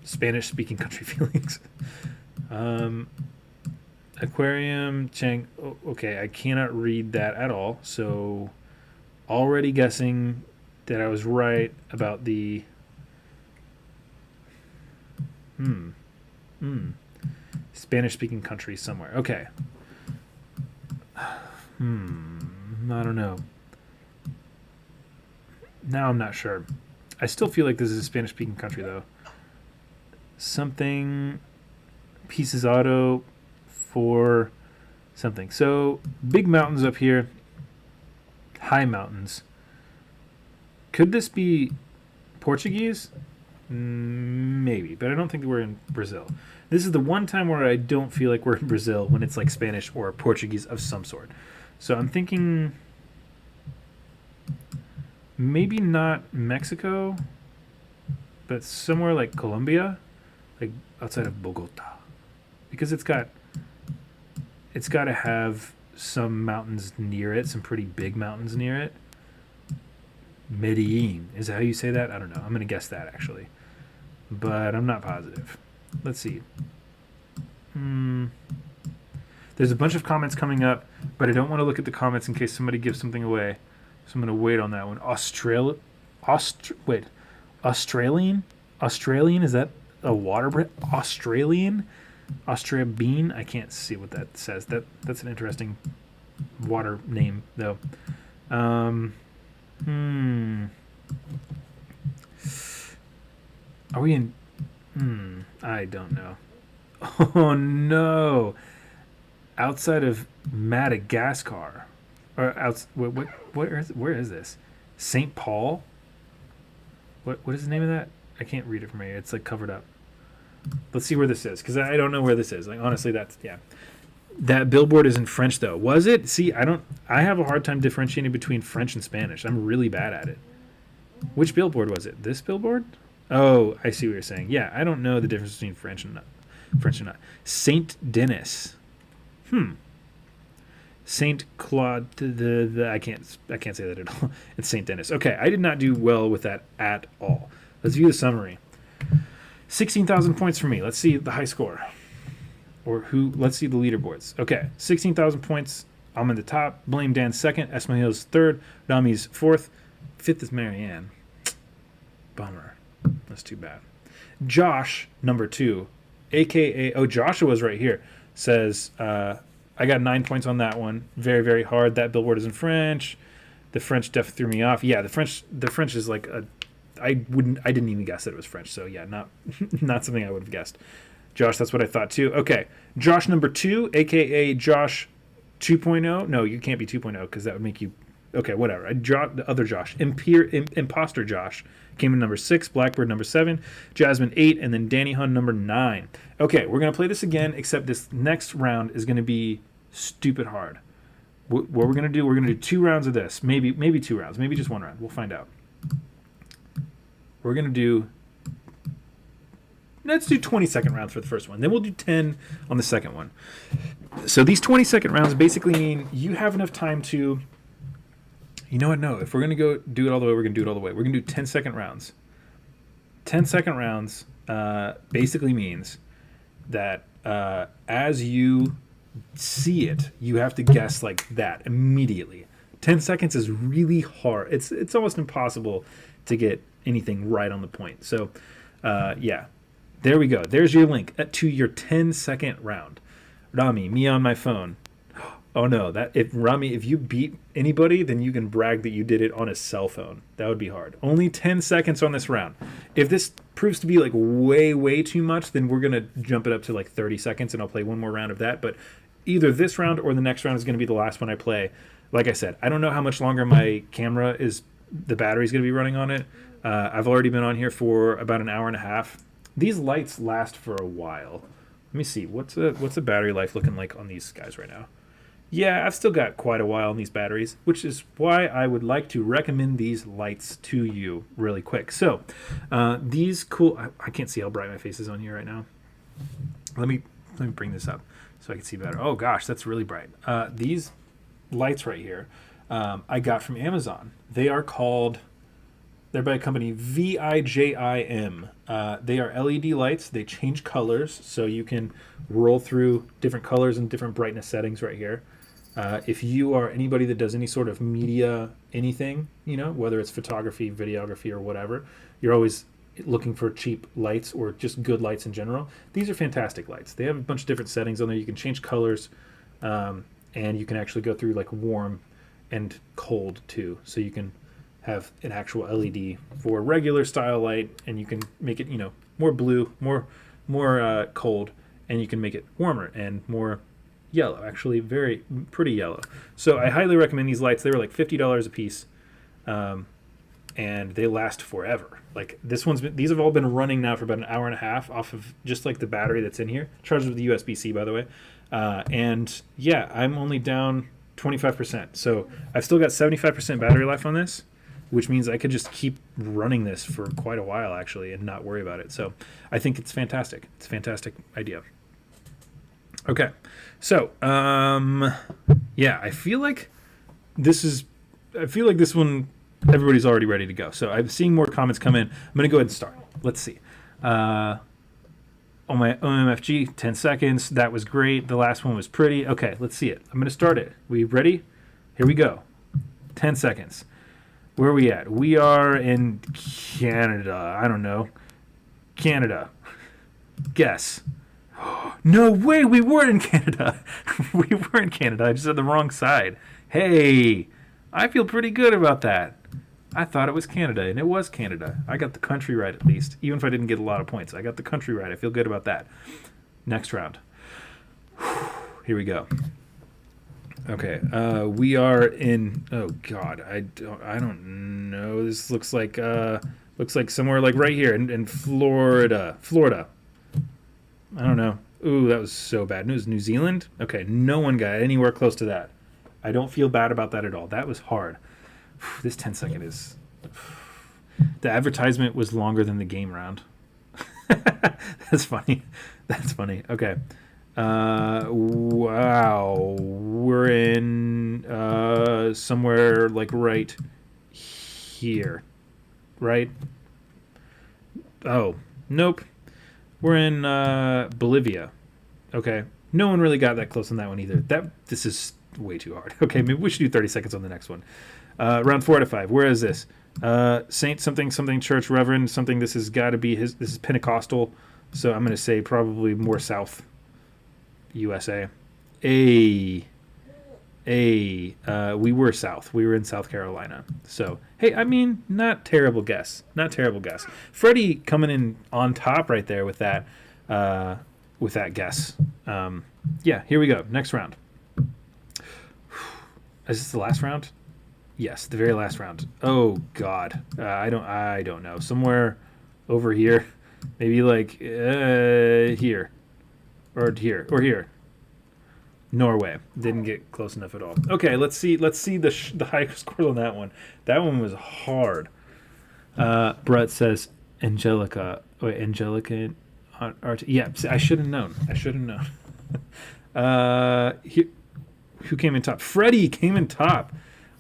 Spanish-speaking country feelings. Aquarium, Chang. Okay, I cannot read that at all. So, already guessing that I was right about the. Spanish-speaking country somewhere. Okay. I don't know. Now I'm not sure. I still feel like this is a Spanish-speaking country, though. Something. Pieces Auto for something. So, big mountains up here. High mountains. Could this be Portuguese? Maybe, but I don't think we're in Brazil. This is the one time where I don't feel like we're in Brazil when it's like Spanish or Portuguese of some sort. So I'm thinking maybe not Mexico, but somewhere like Colombia, like outside of Bogota, because it's got to have some mountains near it, some pretty big mountains near it. Medellin, is that how you say that? I don't know. I'm going to guess that actually, but I'm not positive. Let's see. There's a bunch of comments coming up, but I don't want to look at the comments in case somebody gives something away. So I'm going to wait on that one. Australian? Australian? Is that a water brand. Austria bean. I can't see what that says. That's an interesting water name though. Are we in? I don't know. Oh no! Outside of Madagascar, or where is this? Saint Paul. What is the name of that? I can't read it from here. It's like covered up. Let's see where this is, because I don't know where this is. Like honestly, that's yeah. That billboard is in French though. Was it? See, I have a hard time differentiating between French and Spanish. I'm really bad at it. Which billboard was it? This billboard? Oh, I see what you're saying. Yeah, I don't know the difference between French and not. Saint Denis. Saint Claude. I can't say that at all. It's Saint Denis. Okay, I did not do well with that at all. Let's view the summary. 16,000 points for me. Let's see the high score. Let's see the leaderboards. Okay, 16,000 points. I'm in the top. Blame Dan second. Esmahil's third. Rami's fourth. Fifth is Marianne. Bummer. That's too bad. Josh, number 2, a.k.a. Joshua's right here, says, I got 9 points on that one. Very, very hard. That billboard is in French. The French def threw me off. Yeah, the French is like I didn't even guess that it was French. So yeah, not something I would have guessed. Josh, that's what I thought too. Okay. Josh number 2, a.k.a. Josh 2.0. No, you can't be 2.0 because that would make you... Okay, whatever. The other Josh. Imposter Josh came in number 6. Blackbird number 7. Jasmine 8. And then Danny Hun number 9. Okay, we're going to play this again, except this next round is going to be stupid hard. What we're going to do, we're going to do 2 rounds of this. Maybe 2 rounds. Maybe just 1 round. We'll find out. We're going to do... Let's do 20-second rounds for the first one. Then we'll do 10 on the second one. So these 20-second rounds basically mean you have enough time to... You know what? No, if we're going to go do it all the way, we're going to do it all the way. We're going to do 10-second rounds. 10-second rounds basically means that as you see it, you have to guess like that immediately. 10 seconds is really hard. It's almost impossible to get anything right on the point. So, yeah. There we go. There's your link to your 10-second round. Rami, me on my phone. Oh no, if you beat anybody, then you can brag that you did it on a cell phone. That would be hard. Only 10 seconds on this round. If this proves to be like way too much, then we're gonna jump it up to like 30 seconds and I'll play one more round of that. But either this round or the next round is gonna be the last one I play. Like I said, I don't know how much longer my camera the battery's gonna be running on it. I've already been on here for about an hour and a half. These lights last for a while. Let me see, what's the battery life looking like on these guys right now? Yeah, I've still got quite a while on these batteries, which is why I would like to recommend these lights to you really quick. So, these cool... I can't see how bright my face is on here right now. Let me bring this up so I can see better. Oh gosh, that's really bright. These lights right here, I got from Amazon. They're by a company, VIJIM. They are LED lights. They change colors, so you can roll through different colors and different brightness settings right here. If you are anybody that does any sort of media, anything, whether it's photography, videography, or whatever, you're always looking for cheap lights or just good lights in general. These are fantastic lights. They have a bunch of different settings on there. You can change colors, and you can actually go through like warm and cold too. So you can have an actual LED for regular style light, and you can make it, more blue, more cold, and you can make it warmer and more yellow, actually very pretty yellow. So I highly recommend these lights. They were like $50 a piece, and they last forever. Like these have all been running now for about an hour and a half off of just like the battery that's in here, charged with the USB-C, by the way. And yeah, I'm only down 25%. So I've still got 75% battery life on this, which means I could just keep running this for quite a while, actually, and not worry about it. So I think it's fantastic. It's a fantastic idea. Okay. So, yeah, I feel like this one, everybody's already ready to go. So I'm seeing more comments come in. I'm going to go ahead and start. Let's see. On my OMFG, 10 seconds. That was great. The last one was pretty. Okay, let's see it. I'm going to start it. We ready? Here we go. 10 seconds. Where are we at? We are in Canada. I don't know. Canada. Guess. No way, we were in Canada. We were in Canada. I just had the wrong side. Hey, I feel pretty good about that. I thought it was Canada, and it was Canada. I got the country right at least. Even if I didn't get a lot of points, I got the country right. I feel good about that. Next round. Here we go. Okay, we are in. Oh God, I don't know. This looks like somewhere like right here in Florida. Florida. I don't know. Ooh, that was so bad. It was New Zealand. Okay, no one got anywhere close to that. I don't feel bad about that at all. That was hard. This 10-second is. The advertisement was longer than the game round. That's funny. That's funny. Okay. Wow. We're in somewhere like right here. Right? Oh, nope. We're in Bolivia. Okay. No one really got that close on that one either. This is way too hard. Okay, maybe we should do 30 seconds on the next one. Round 4 out of 5. Where is this? Saint something something church reverend something. This has got to be his. This is Pentecostal. So I'm going to say probably more south. USA. We were south. We were in South Carolina. So, hey, I mean, not terrible guess. Not terrible guess. Freddie coming in on top right there with that guess. Yeah, here we go. Next round. Is this the last round? Yes, the very last round. Oh God. I don't know. Somewhere over here. Maybe like here. Or here. Norway. Didn't get close enough at all. Okay, let's see the higher scores on that one. That one was hard. Brett says Angelica. Wait, Angelica. Yeah, I should have known. Who came in top? Freddie came in top.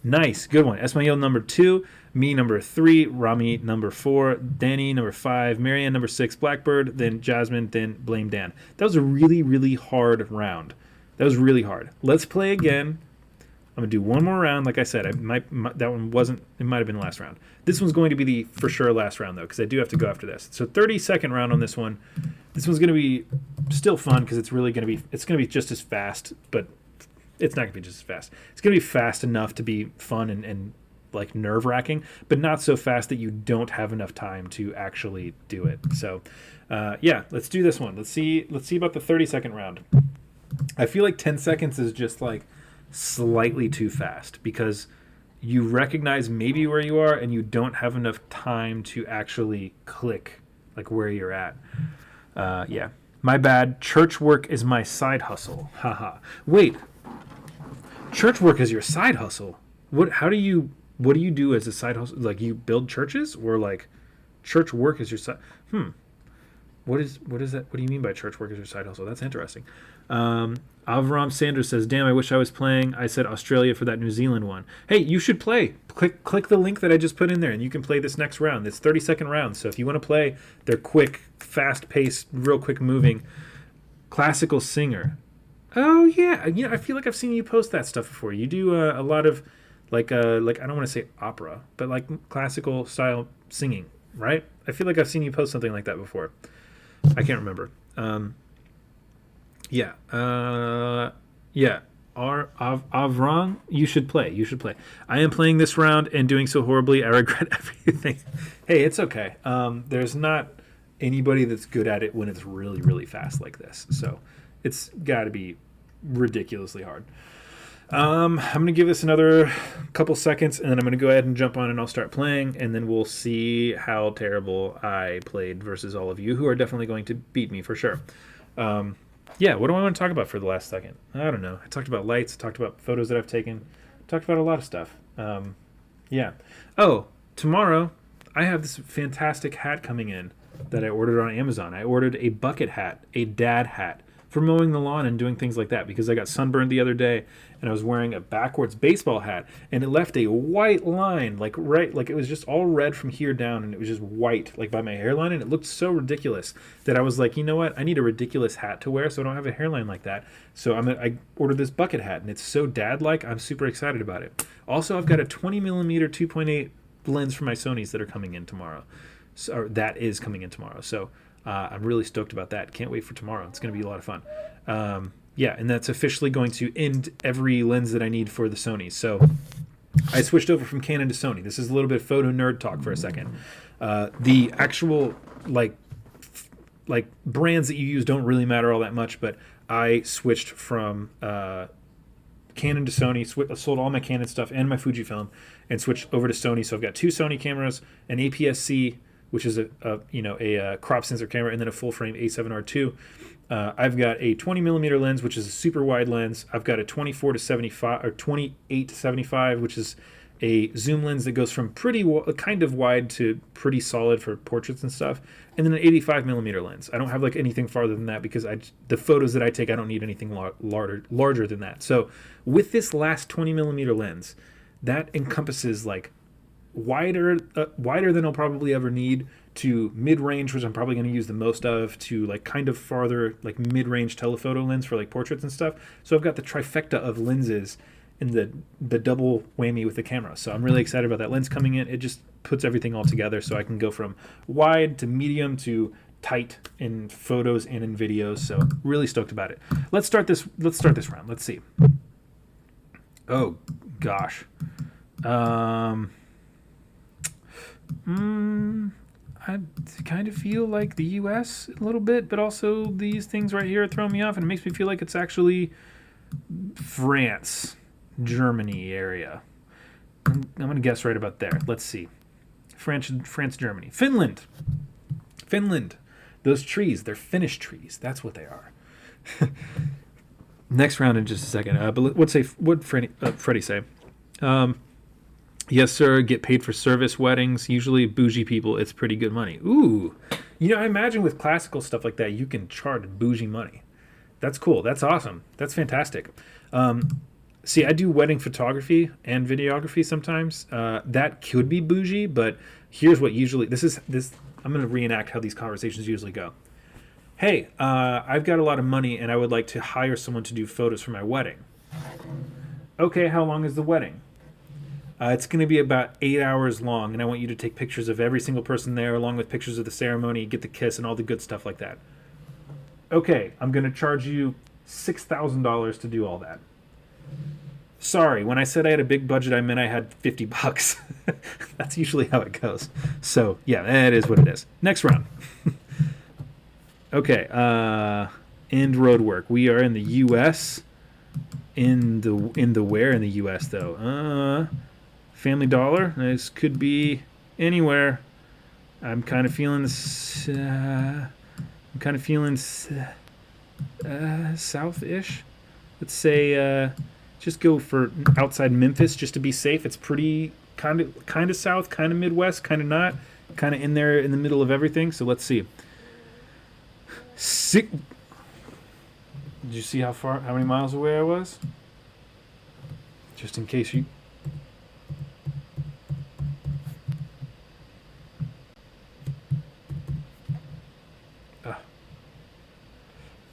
Nice, good one. Esmail number 2, me number 3, Rami number 4, Danny number 5, Marianne number 6, Blackbird, then Jasmine, then Blame Dan. That was a really, really hard round. That was really hard. Let's play again. I'm gonna do one more round. Like I said, that one wasn't. It might have been the last round. This one's going to be the for sure last round though, because I do have to go after this. So 30-second round on this one. This one's gonna be still fun because it's really gonna be. It's gonna be just as fast, but it's not gonna be just as fast. It's gonna be fast enough to be fun and like nerve-wracking, but not so fast that you don't have enough time to actually do it. So, yeah, let's do this one. Let's see about the 30-second round. I feel like 10 seconds is just like slightly too fast because you recognize maybe where you are and you don't have enough time to actually click like where you're at. Yeah, my bad. Church work is my side hustle. Haha. Wait, church work is your side hustle? What do you do as a side hustle? Like you build churches or like church work is your side? What is that? What do you mean by church work is your side hustle? That's interesting. Avram Sanders says, damn, I wish I was playing. I said Australia for that New Zealand one. Hey, you should play. Click the link that I just put in there, and you can play this next round. It's 30-second rounds, so if you want to play, they're quick, fast-paced, real quick-moving. Classical singer. Oh, yeah. I feel like I've seen you post that stuff before. You do a lot of, like I don't want to say opera, but like classical-style singing, right? I feel like I've seen you post something like that before. I can't remember. Yeah. Avron, you should play. I am playing this round and doing so horribly. I regret everything. Hey, it's okay. There's not anybody that's good at it when it's really, really fast like this. So it's got to be ridiculously hard. I'm going to give this another couple seconds, and then I'm going to go ahead and jump on and I'll start playing, and then we'll see how terrible I played versus all of you, who are definitely going to beat me for sure. Yeah, what do I want to talk about for the last second? I don't know. I talked about lights, talked about photos that I've taken, talked about a lot of stuff. Yeah. Oh, tomorrow I have this fantastic hat coming in that I ordered on Amazon. I ordered a bucket hat, a dad hat, for mowing the lawn and doing things like that because I got sunburned the other day and I was wearing a backwards baseball hat and it left a white line like it was just all red from here down and it was just white like by my hairline and it looked so ridiculous that I was like, you know what, I need a ridiculous hat to wear so I don't have a hairline like that. So I ordered this bucket hat and it's so dad-like. I'm super excited about it. Also, I've got a 20mm 2.8 lens for my Sonys that are coming in tomorrow. That is coming in tomorrow. So I'm really stoked about that. Can't wait for tomorrow. It's going to be a lot of fun. Yeah, and that's officially going to end every lens that I need for the Sony. So I switched over from Canon to Sony. This is a little bit of photo nerd talk for a second. The actual like brands that you use don't really matter all that much, but I switched from Canon to Sony, sold all my Canon stuff and my Fujifilm, and switched over to Sony. So I've got two Sony cameras, an APS-C, which is a crop sensor camera, and then a full frame A7R2. I've got a 20 millimeter lens, which is a super wide lens. I've got a 24 to 75 or 28 to 75, which is a zoom lens that goes from kind of wide to pretty solid for portraits and stuff, and then an 85 millimeter lens. I don't have like anything farther than that because the photos that I take, I don't need anything larger than that. So with this last 20 millimeter lens, that encompasses like wider than I'll probably ever need, to mid-range, which I'm probably going to use the most of, to like kind of farther like mid-range telephoto lens for like portraits and stuff. So I've got the trifecta of lenses in the double whammy with the camera. So I'm really excited about that lens coming in. It just puts everything all together, so I can go from wide to medium to tight in photos and in videos. So really stoked about it. Let's start this round. Let's see. Oh gosh. I kind of feel like the U.S. a little bit, but also these things right here are throwing me off, and it makes me feel like it's actually France, Germany area. I'm going to guess right about there. Let's see. France, Germany. Finland. Those trees, they're Finnish trees. That's what they are. Next round in just a second. But what'd Freddie say? Yes, sir. Get paid for service weddings. Usually bougie people, it's pretty good money. Ooh. I imagine with classical stuff like that, you can charge bougie money. That's cool. That's awesome. That's fantastic. See, I do wedding photography and videography sometimes. That could be bougie, but here's what usually... I'm going to reenact how these conversations usually go. Hey, I've got a lot of money and I would like to hire someone to do photos for my wedding. Okay, how long is the wedding? It's going to be about 8 hours long, and I want you to take pictures of every single person there, along with pictures of the ceremony, get the kiss, and all the good stuff like that. Okay, I'm going to charge you $6,000 to do all that. Sorry, when I said I had a big budget, I meant I had $50. That's usually how it goes. So, yeah, that is what it is. Next round. Okay, end road work. We are in the U.S. In the where in the U.S. though? Family Dollar. This could be anywhere. I'm kind of feeling this. I'm kind of feeling south-ish. Let's say just go for outside Memphis just to be safe. It's pretty kind of south, kind of Midwest, kind of not, kind of in there in the middle of everything. So let's see. Did you see how many miles away I was? Just in case you...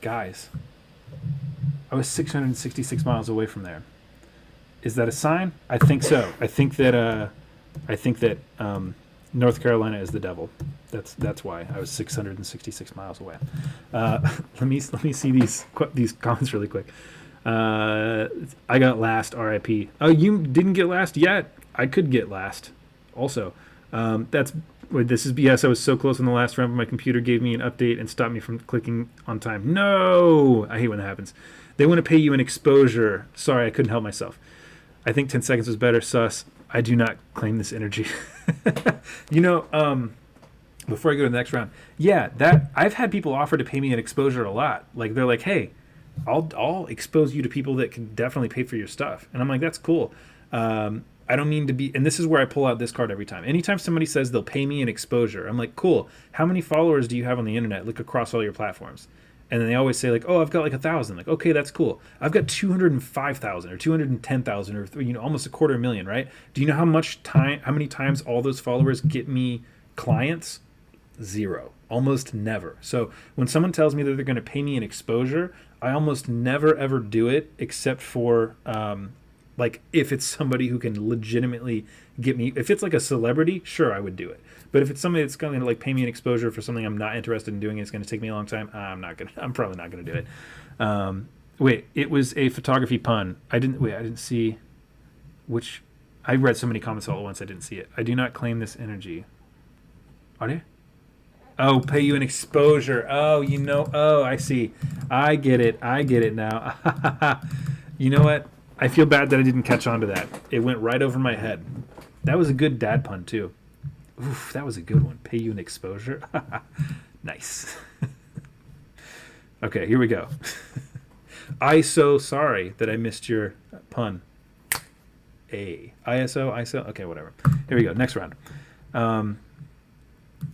Guys, I was 666 miles away from there. Is that a sign? I think so. I think that North Carolina is the devil. That's why I was 666 miles away. Let me see these comments really quick. I got last, RIP. Oh, you didn't get last yet? I could get last also. This is BS. I was so close in the last round, but my computer gave me an update and stopped me from clicking on time. No! I hate when that happens. They want to pay you an exposure. Sorry, I couldn't help myself. I think 10 seconds was better, sus. I do not claim this energy. Before I go to the next round, I've had people offer to pay me an exposure a lot. Like, they're like, hey, I'll expose you to people that can definitely pay for your stuff. And I'm like, that's cool. I don't mean to be, and this is where I pull out this card every time. Anytime somebody says they'll pay me an exposure, I'm like, cool. How many followers do you have on the internet? Look across all your platforms. And then they always say like, oh, I've got like 1,000. Like, okay, that's cool. I've got 205,000 or 210,000 or almost 250,000, right? Do you know how many times all those followers get me clients? Zero. Almost never. So when someone tells me that they're going to pay me an exposure, I almost never ever do it except for Like, if it's somebody who can legitimately get me, if it's like a celebrity, sure, I would do it. But if it's somebody that's going to like pay me an exposure for something I'm not interested in doing, it's going to take me a long time. I'm probably not going to do it. Wait, it was a photography pun. I didn't see which. I read so many comments all at once. I didn't see it. I do not claim this energy. Are they? Oh, pay you an exposure. Oh, Oh, I see. I get it now. You know what? I feel bad that I didn't catch on to that. It went right over my head. That was a good dad pun, too. Oof, that was a good one. Pay you an exposure. Nice. Okay, here we go. I so sorry that I missed your pun. ISO. Okay, whatever. Here we go. Next round.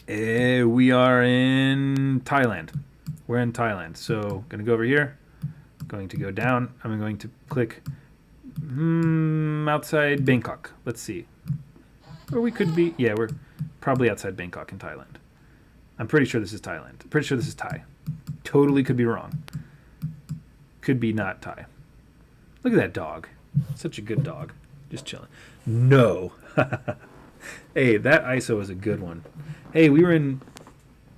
We are in Thailand. We're in Thailand. So, going to go over here. Going to go down. I'm going to click outside Bangkok. Let's see. Or we could be. Yeah, we're probably outside Bangkok in Thailand. I'm pretty sure this is Thailand. I'm pretty sure this is Thai. Totally could be wrong. Could be not Thai. Look at that dog. Such a good dog. Just chilling. No. Hey, that ISO is a good one. Hey, we were in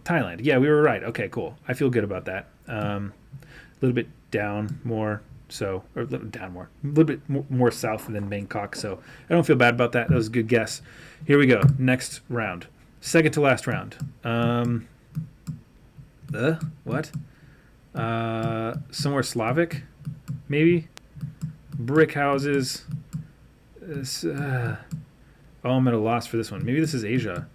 Thailand. Yeah, we were right. Okay, cool. I feel good about that. A little bit down more. So, or a little down more. A little bit more south than Bangkok. So, I don't feel bad about that. That was a good guess. Here we go. Next round. Second to last round. What? Somewhere Slavic, maybe? Brick houses. I'm at a loss for this one. Maybe this is Asia.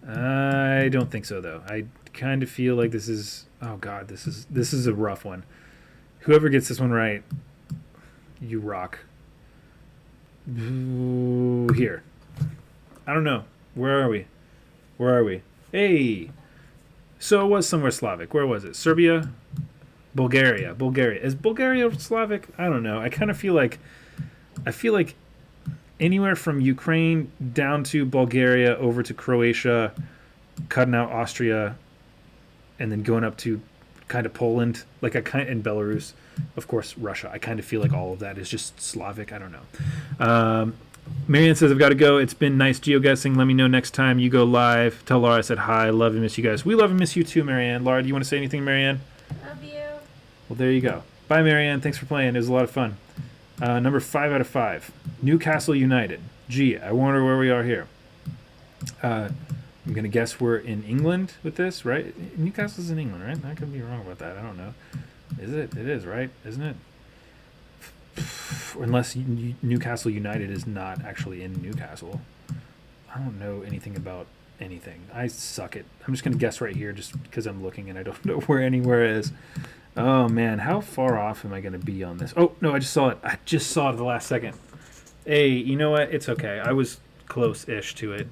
I don't think so, though. I kind of feel like this is... Oh, God, this is a rough one. Whoever gets this one right, you rock. Ooh, here. I don't know. Where are we? Hey! So it was somewhere Slavic. Where was it? Serbia? Bulgaria. Is Bulgaria Slavic? I don't know. I kind of feel like... anywhere from Ukraine down to Bulgaria, over to Croatia, cutting out Austria, and then going up to kind of Poland, and Belarus, of course, Russia. I kind of feel like all of that is just Slavic. I don't know. Marianne says, I've got to go. It's been nice geoguessing. Let me know next time you go live. Tell Laura I said hi. Love and miss you guys. We love and miss you too, Marianne. Laura, do you want to say anything, Marianne? Love you. Well, there you go. Bye, Marianne. Thanks for playing. It was a lot of fun. Number 5 out of 5. Newcastle United. Gee, I wonder where we are here. I'm going to guess we're in England with this, right? Newcastle's in England, right? I could be wrong about that. I don't know. Is it? It is, right? Isn't it? Unless Newcastle United is not actually in Newcastle. I don't know anything about anything. I suck at... I'm just going to guess right here just because I'm looking and I don't know where anywhere is. Oh, man. How far off am I going to be on this? Oh, no, I just saw it. I just saw it at the last second. Hey, you know what? It's okay. I was close-ish to it.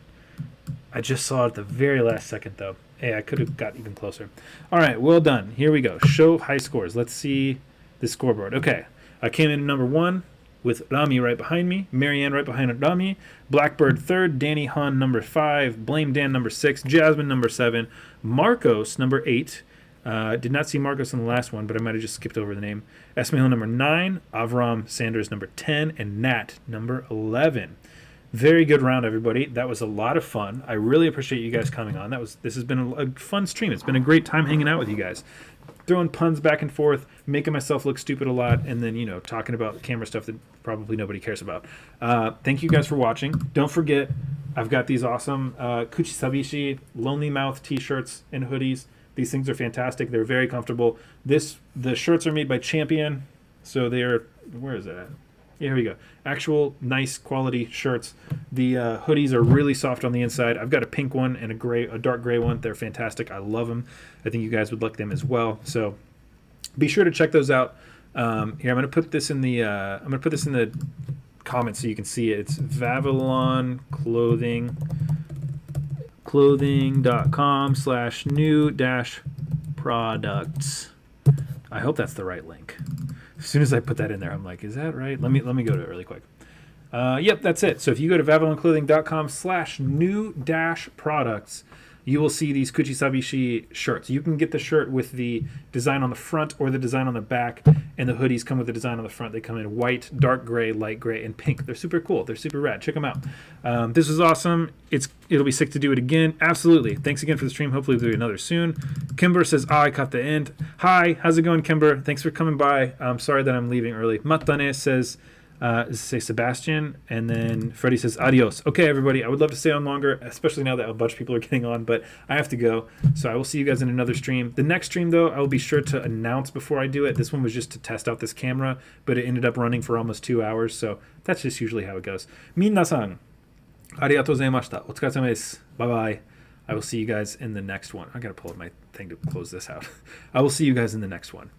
I just saw it at the very last second, though. Hey, I could have got even closer. All right, well done. Here we go. Show high scores. Let's see the scoreboard. Okay, I came in number 1 with Rami right behind me, Marianne right behind Rami, Blackbird 3rd, Danny Han number 5, Blame Dan number 6, Jasmine number 7, Marcos number 8. Did not see Marcos in the last one, but I might have just skipped over the name. Esmail number 9, Avram Sanders number 10, and Nat number 11. Very good round, everybody. That was a lot of fun. I really appreciate you guys coming on. This has been a fun stream. It's been a great time hanging out with you guys. Throwing puns back and forth, making myself look stupid a lot, and then, talking about camera stuff that probably nobody cares about. Thank you guys for watching. Don't forget, I've got these awesome Kuchisabishi Lonely Mouth t-shirts and hoodies. These things are fantastic. They're very comfortable. The shirts are made by Champion, so they're... Where is that at? Yeah, here we go. Actual nice quality shirts. The hoodies are really soft on the inside. I've got a pink one and a dark gray one. They're fantastic. I love them. I think you guys would like them as well. So be sure to check those out. Here, I'm going to put this in the comments so you can see it. It's Vavilon clothing.com/new-products. I hope that's the right link. As soon as I put that in there, I'm like, is that right? Let me go to it really quick. Yep, that's it. So if you go to VavilonClothing.com/new-products, you will see these Kuchisabishi shirts. You can get the shirt with the design on the front or the design on the back, and the hoodies come with the design on the front. They come in white, dark gray, light gray, and pink. They're super cool. They're super rad. Check them out. This was awesome. It'll be sick to do it again. Absolutely. Thanks again for the stream. Hopefully we'll do another soon. Kimber says, I caught the end. Hi, how's it going, Kimber? Thanks for coming by. I'm sorry that I'm leaving early. Matane says, say Sebastian, and then Freddie says adios. Okay, everybody, I would love to stay on longer, especially now that a bunch of people are getting on, but I have to go, so I will see you guys in another stream. The next stream, though, I will be sure to announce before I do it. This one was just to test out this camera, but it ended up running for almost 2 hours, so that's just usually how it goes. Minasan, arigatou gozaimashita. Otsukaresama desu. Bye-bye. I will see you guys in the next one. I gotta pull up my thing to close this out. I will see you guys in the next one.